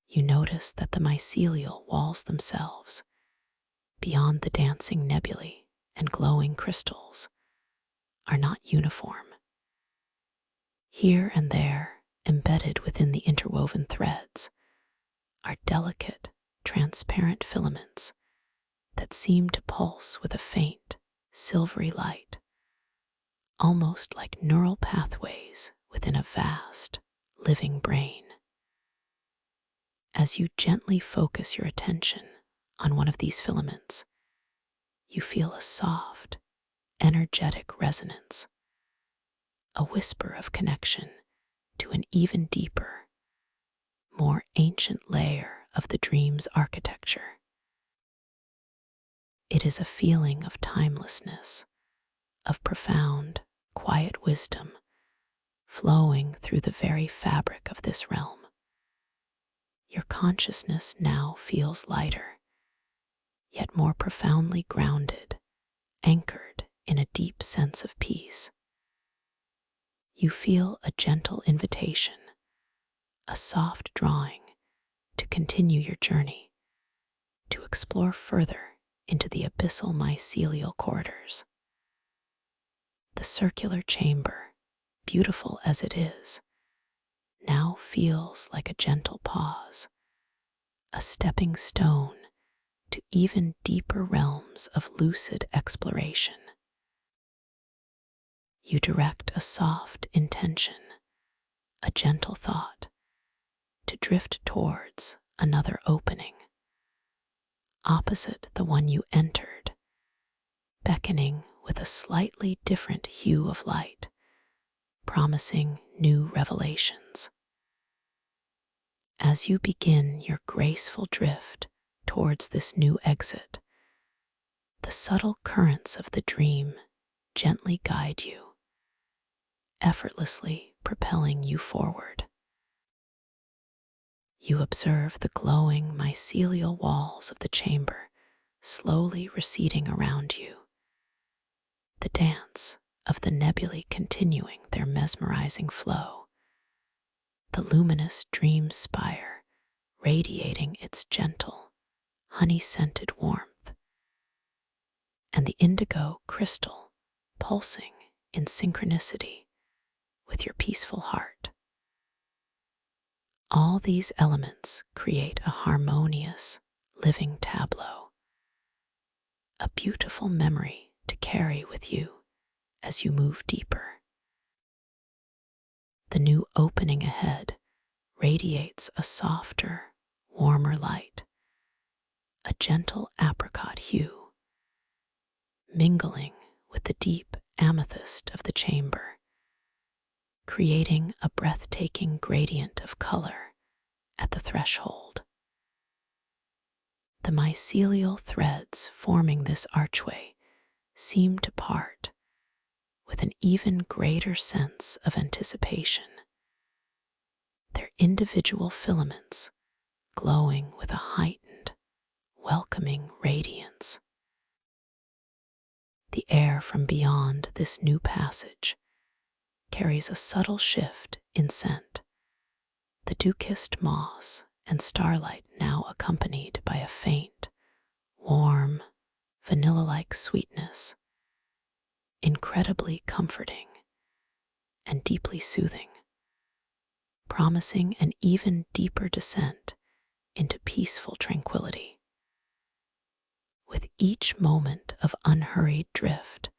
You notice that the mycelial walls themselves, beyond the dancing nebulae and glowing crystals, are not uniform. Here and there, embedded within the interwoven threads, are delicate, transparent filaments that seem to pulse with a faint, silvery light, almost like neural pathways within a vast, living brain. As you gently focus your attention on one of these filaments, you feel a soft, energetic resonance, a whisper of connection to an even deeper, more ancient layer of the dream's architecture. It is a feeling of timelessness, of profound, quiet wisdom flowing through the very fabric of this realm. Your consciousness now feels lighter, yet more profoundly grounded, anchored in a deep sense of peace. You feel a gentle invitation, a soft drawing to continue your journey, to explore further into the abyssal mycelial corridors. The circular chamber, beautiful as it is, now feels like a gentle pause, a stepping stone to even deeper realms of lucid exploration. You direct a soft intention, a gentle thought, to drift towards another opening, opposite the one you entered, beckoning with a slightly different hue of light, promising new revelations. As you begin your graceful drift towards this new exit, the subtle currents of the dream gently guide you, effortlessly propelling you forward. You observe the glowing mycelial walls of the chamber slowly receding around you, the dance of the nebulae continuing their mesmerizing flow, the luminous dream spire radiating its gentle, honey-scented warmth, and the indigo crystal pulsing in synchronicity with your peaceful heart. All these elements create a harmonious, living tableau, a beautiful memory to carry with you as you move deeper. The new opening ahead radiates a softer, warmer light, a gentle apricot hue, mingling with the deep amethyst of the chamber, creating a breathtaking gradient of color at the threshold. The mycelial threads forming this archway seem to part with an even greater sense of anticipation, their individual filaments glowing with a heightened, welcoming radiance. The air from beyond this new passage carries a subtle shift in scent, the dew-kissed moss and starlight now accompanied by a faint, warm, vanilla-like sweetness, incredibly comforting and deeply soothing, promising an even deeper descent into peaceful tranquility. With each moment of unhurried drift,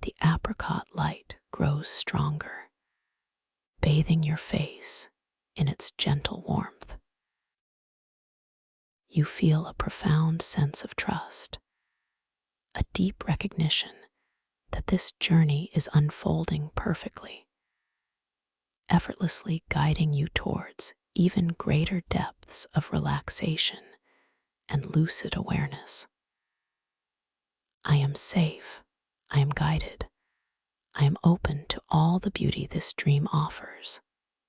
the apricot light grows stronger, bathing your face in its gentle warmth. You feel a profound sense of trust, a deep recognition that this journey is unfolding perfectly, effortlessly guiding you towards even greater depths of relaxation and lucid awareness. I am safe, I am guided, I am open to all the beauty this dream offers,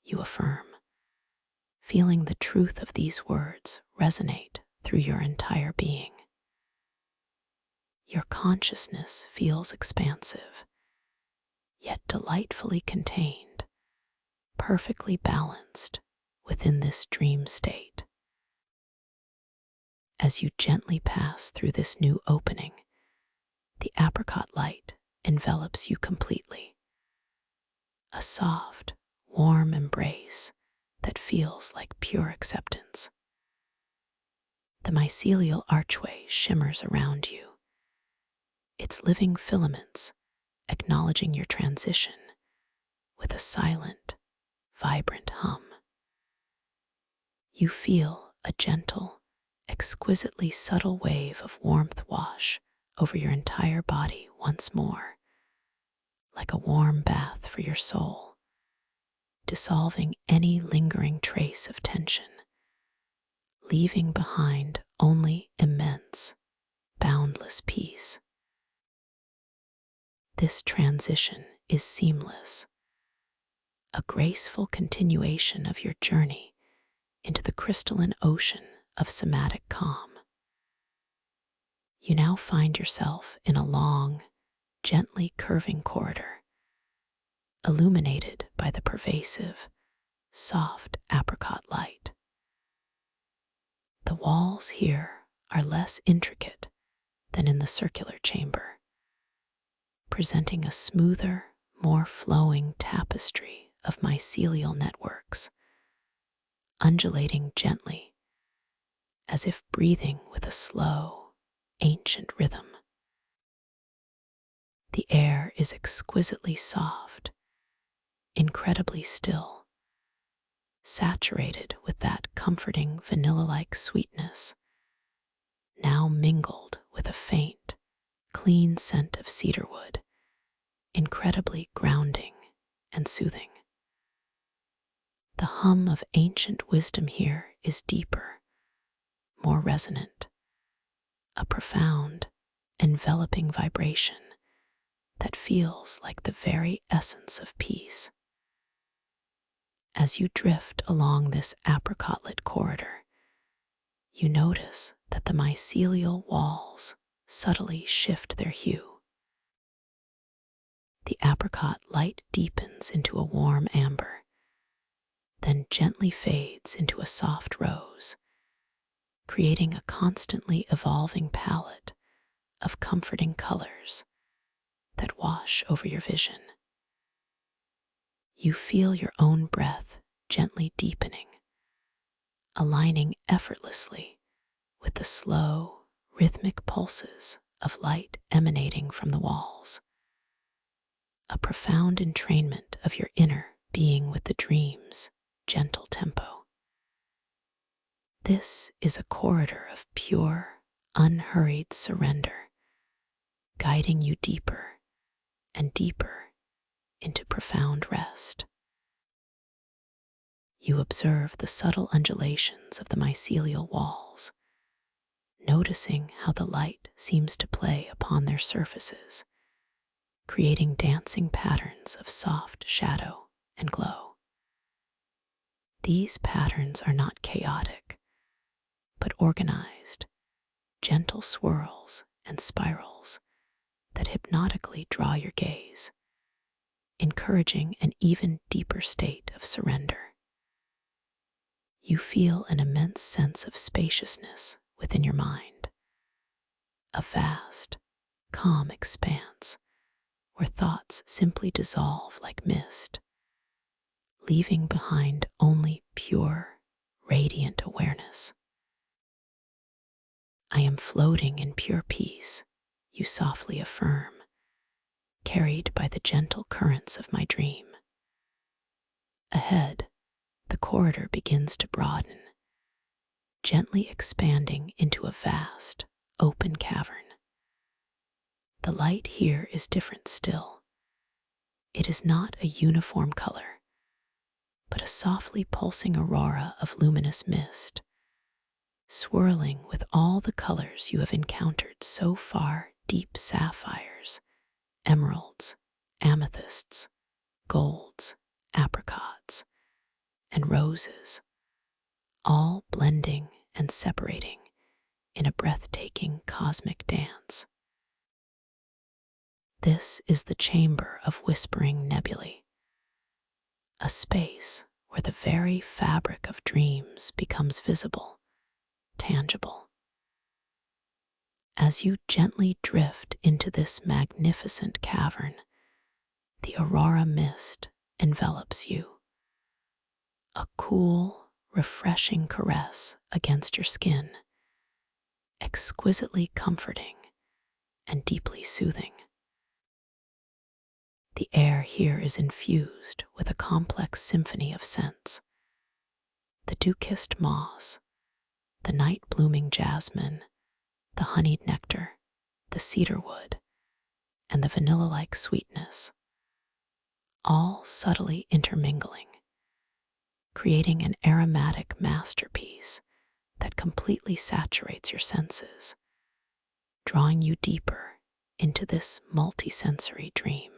you affirm, feeling the truth of these words resonate through your entire being. Your consciousness feels expansive, yet delightfully contained, perfectly balanced within this dream state. As you gently pass through this new opening, the apricot light envelops you completely, a soft, warm embrace that feels like pure acceptance. The mycelial archway shimmers around you, its living filaments acknowledging your transition with a silent, vibrant hum. You feel a gentle, exquisitely subtle wave of warmth wash over your entire body once more, like a warm bath for your soul, dissolving any lingering trace of tension, leaving behind only immense, boundless peace. This transition is seamless, a graceful continuation of your journey into the crystalline ocean of somatic calm. You now find yourself in a long, gently curving corridor, illuminated by the pervasive, soft apricot light. The walls here are less intricate than in the circular chamber, presenting a smoother, more flowing tapestry of mycelial networks, undulating gently, as if breathing with a slow, ancient rhythm. The air is exquisitely soft, incredibly still, saturated with that comforting vanilla-like sweetness, now mingled with a faint, clean scent of cedarwood, incredibly grounding and soothing. The hum of ancient wisdom here is deeper, more resonant, a profound, enveloping vibration that feels like the very essence of peace. As you drift along this apricot-lit corridor, you notice that the mycelial walls subtly shift their hue. The apricot light deepens into a warm amber, then gently fades into a soft rose, creating a constantly evolving palette of comforting colors that wash over your vision. You feel your own breath gently deepening, aligning effortlessly with the slow, rhythmic pulses of light emanating from the walls, a profound entrainment of your inner being with the dream's gentle tempo. This is a corridor of pure, unhurried surrender, guiding you deeper and deeper into profound rest. You observe the subtle undulations of the mycelial walls, noticing how the light seems to play upon their surfaces, creating dancing patterns of soft shadow and glow. These patterns are not chaotic, but organized, gentle swirls and spirals that hypnotically draw your gaze, encouraging an even deeper state of surrender. You feel an immense sense of spaciousness within your mind, a vast, calm expanse where thoughts simply dissolve like mist, leaving behind only pure, radiant awareness. I am floating in pure peace, you softly affirm, carried by the gentle currents of my dream. Ahead, the corridor begins to broaden, gently expanding into a vast, open cavern. The light here is different still. It is not a uniform color, but a softly pulsing aurora of luminous mist, swirling with all the colors you have encountered so far: deep sapphires, emeralds, amethysts, golds, apricots, and roses, all blending and separating in a breathtaking cosmic dance. This is the chamber of whispering nebulae, a space where the very fabric of dreams becomes visible, tangible. As you gently drift into this magnificent cavern, the aurora mist envelops you, a cool, refreshing caress against your skin, exquisitely comforting and deeply soothing. The air here is infused with a complex symphony of scents: the dew-kissed moss, the night-blooming jasmine, the honeyed nectar, the cedarwood, and the vanilla-like sweetness, all subtly intermingling, creating an aromatic masterpiece that completely saturates your senses, drawing you deeper into this multisensory dream.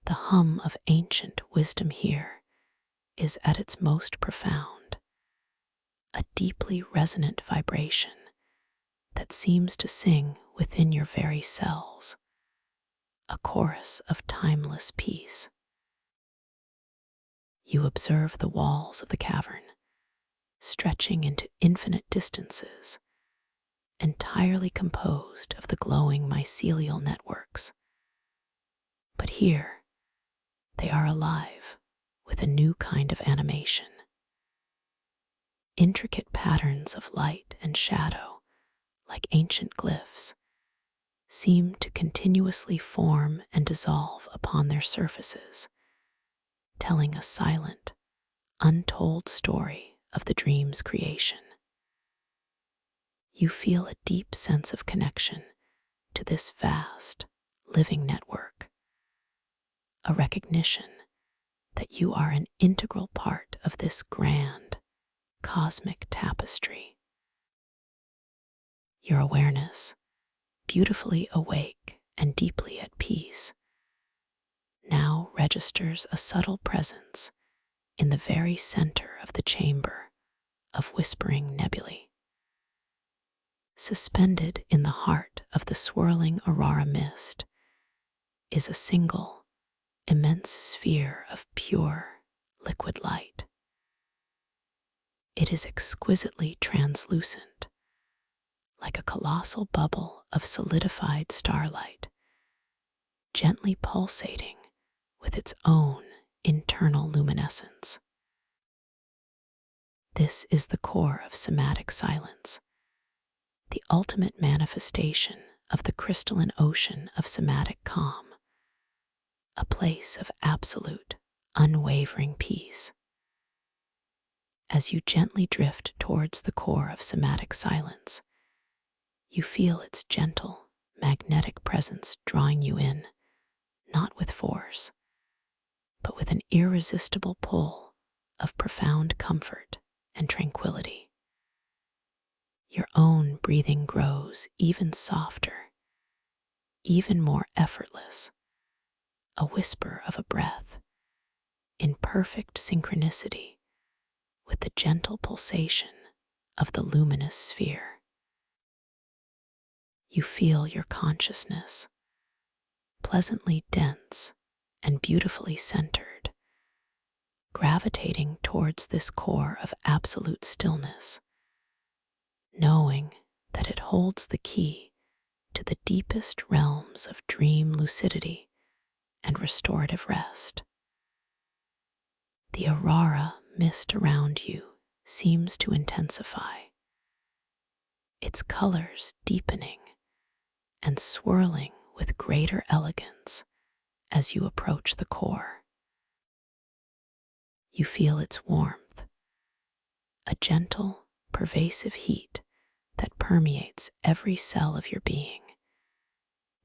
The hum of ancient wisdom here is at its most profound, a deeply resonant vibration that seems to sing within your very cells, a chorus of timeless peace. You observe the walls of the cavern, stretching into infinite distances, entirely composed of the glowing mycelial networks. But here, they are alive with a new kind of animation. Intricate patterns of light and shadow, like ancient glyphs, seem to continuously form and dissolve upon their surfaces, telling a silent, untold story of the dream's creation. You feel a deep sense of connection to this vast, living network, a recognition that you are an integral part of this grand, cosmic tapestry. Your awareness, beautifully awake and deeply at peace, now registers a subtle presence in the very center of the chamber of whispering nebulae. Suspended in the heart of the swirling aurora mist is a single, immense sphere of pure, liquid light. It is exquisitely translucent, like a colossal bubble of solidified starlight, gently pulsating with its own internal luminescence. This is the core of somatic silence, the ultimate manifestation of the crystalline ocean of somatic calm, a place of absolute, unwavering peace. As you gently drift towards the core of somatic silence, you feel its gentle, magnetic presence drawing you in, not with force, but with an irresistible pull of profound comfort and tranquility. Your own breathing grows even softer, even more effortless, a whisper of a breath, in perfect synchronicity with the gentle pulsation of the luminous sphere. You feel your consciousness, pleasantly dense and beautifully centered, gravitating towards this core of absolute stillness, knowing that it holds the key to the deepest realms of dream lucidity and restorative rest. The aurora mist around you seems to intensify, its colors deepening and swirling with greater elegance as you approach the core. You feel its warmth, a gentle, pervasive heat that permeates every cell of your being,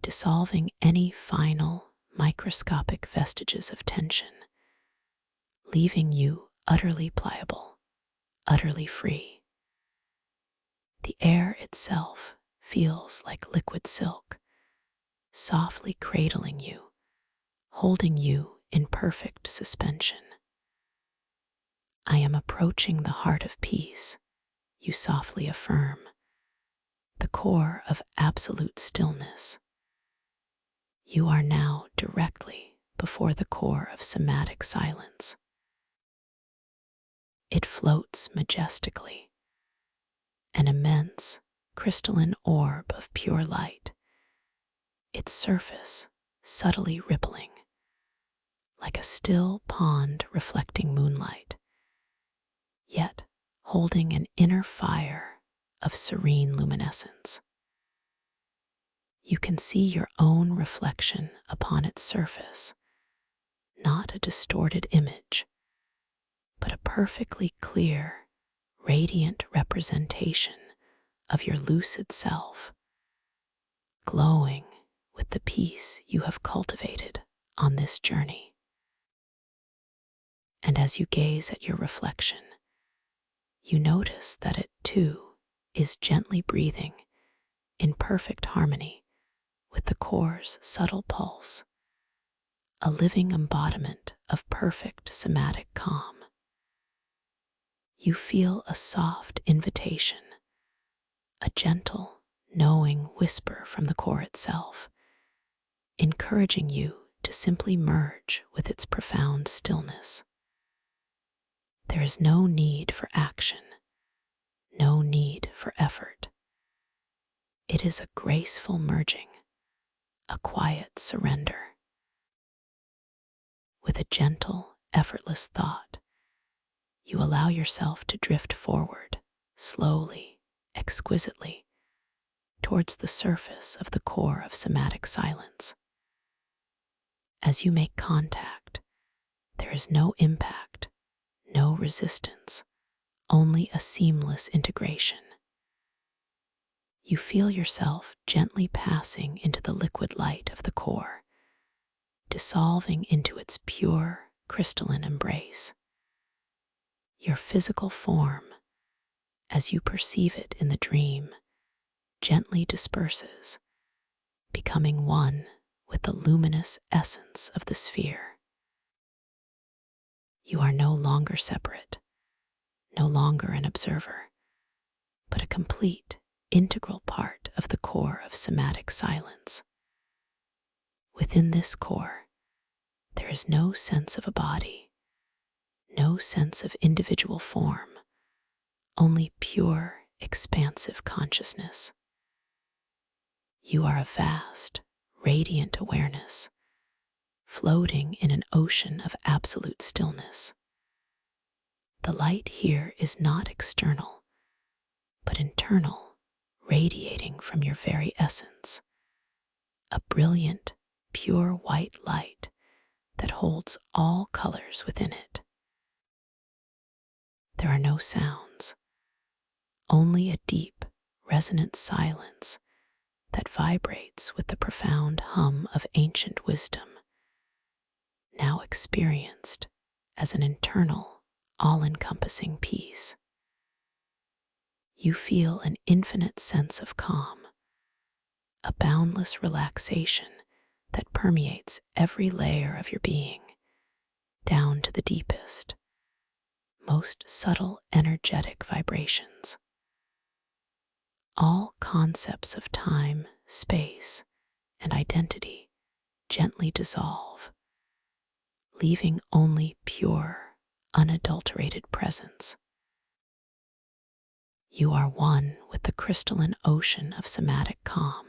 dissolving any final, microscopic vestiges of tension, leaving you utterly pliable, utterly free. The air itself feels like liquid silk, softly cradling you, holding you in perfect suspension. I am approaching the heart of peace, you softly affirm, the core of absolute stillness. You are now directly before the core of somatic silence. It floats majestically, an immense, crystalline orb of pure light, its surface subtly rippling, like a still pond reflecting moonlight, yet holding an inner fire of serene luminescence. You can see your own reflection upon its surface, not a distorted image, but a perfectly clear, radiant representation of your lucid self, glowing with the peace you have cultivated on this journey. And as you gaze at your reflection, you notice that it too is gently breathing in perfect harmony with the core's subtle pulse, a living embodiment of perfect somatic calm. You feel a soft invitation, a gentle, knowing whisper from the core itself, encouraging you to simply merge with its profound stillness. There is no need for action, no need for effort. It is a graceful merging, a quiet surrender. With a gentle, effortless thought, you allow yourself to drift forward, slowly, exquisitely, towards the surface of the core of somatic silence. As you make contact, there is no impact, no resistance, only a seamless integration. You feel yourself gently passing into the liquid light of the core, dissolving into its pure, crystalline embrace. Your physical form, as you perceive it in the dream, gently disperses, becoming one with the luminous essence of the sphere. You are no longer separate, no longer an observer, but a complete, integral part of the core of somatic silence. Within this core, there is no sense of a body, no sense of individual form, only pure, expansive consciousness. You are a vast, radiant awareness, floating in an ocean of absolute stillness. The light here is not external, but internal, radiating from your very essence. A brilliant, pure white light that holds all colors within it. There are no sounds, only a deep, resonant silence that vibrates with the profound hum of ancient wisdom, now experienced as an internal, all-encompassing peace. You feel an infinite sense of calm, a boundless relaxation that permeates every layer of your being, down to the deepest, most subtle energetic vibrations. All concepts of time, space, and identity gently dissolve, leaving only pure, unadulterated presence. You are one with the crystalline ocean of somatic calm,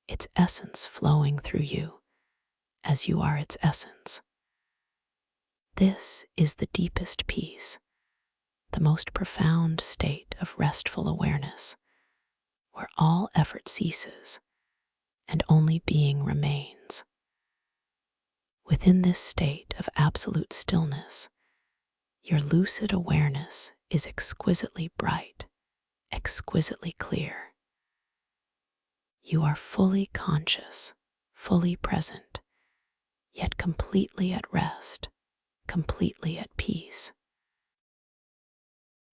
its essence flowing through you as you are its essence. This is the deepest peace, the most profound state of restful awareness, where all effort ceases and only being remains. Within this state of absolute stillness, your lucid awareness is exquisitely bright, exquisitely clear. You are fully conscious, fully present, yet completely at rest, completely at peace.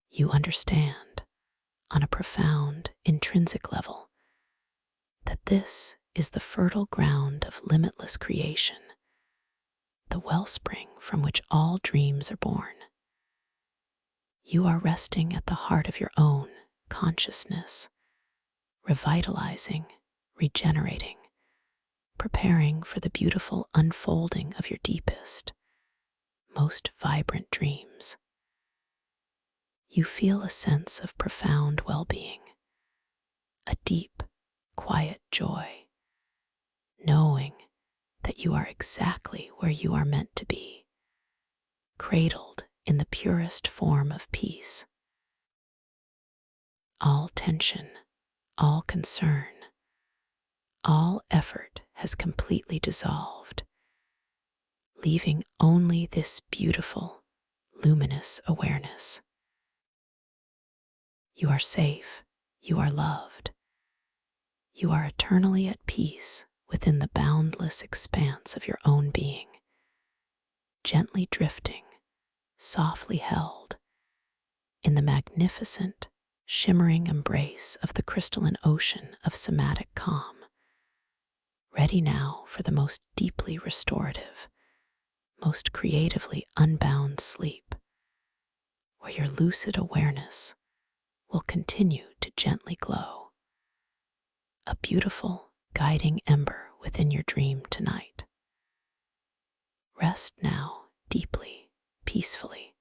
You understand, on a profound, intrinsic level, that this is the fertile ground of limitless creation, the wellspring from which all dreams are born. You are resting at the heart of your own consciousness, revitalizing, regenerating, preparing for the beautiful unfolding of your deepest, most vibrant dreams. You feel a sense of profound well-being, a deep, quiet joy, knowing that you are exactly where you are meant to be, cradled in the purest form of peace. All tension, all concern, all effort has completely dissolved, leaving only this beautiful, luminous awareness. You are safe, you are loved, you are eternally at peace within the boundless expanse of your own being, gently drifting, softly held, in the magnificent, shimmering embrace of the crystalline ocean of somatic calm, ready now for the most deeply restorative, most creatively unbound sleep, where your lucid awareness will continue to gently glow, a beautiful, guiding ember within your dream tonight. Rest now deeply, peacefully,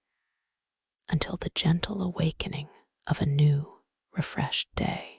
until the gentle awakening of a new, refreshed day.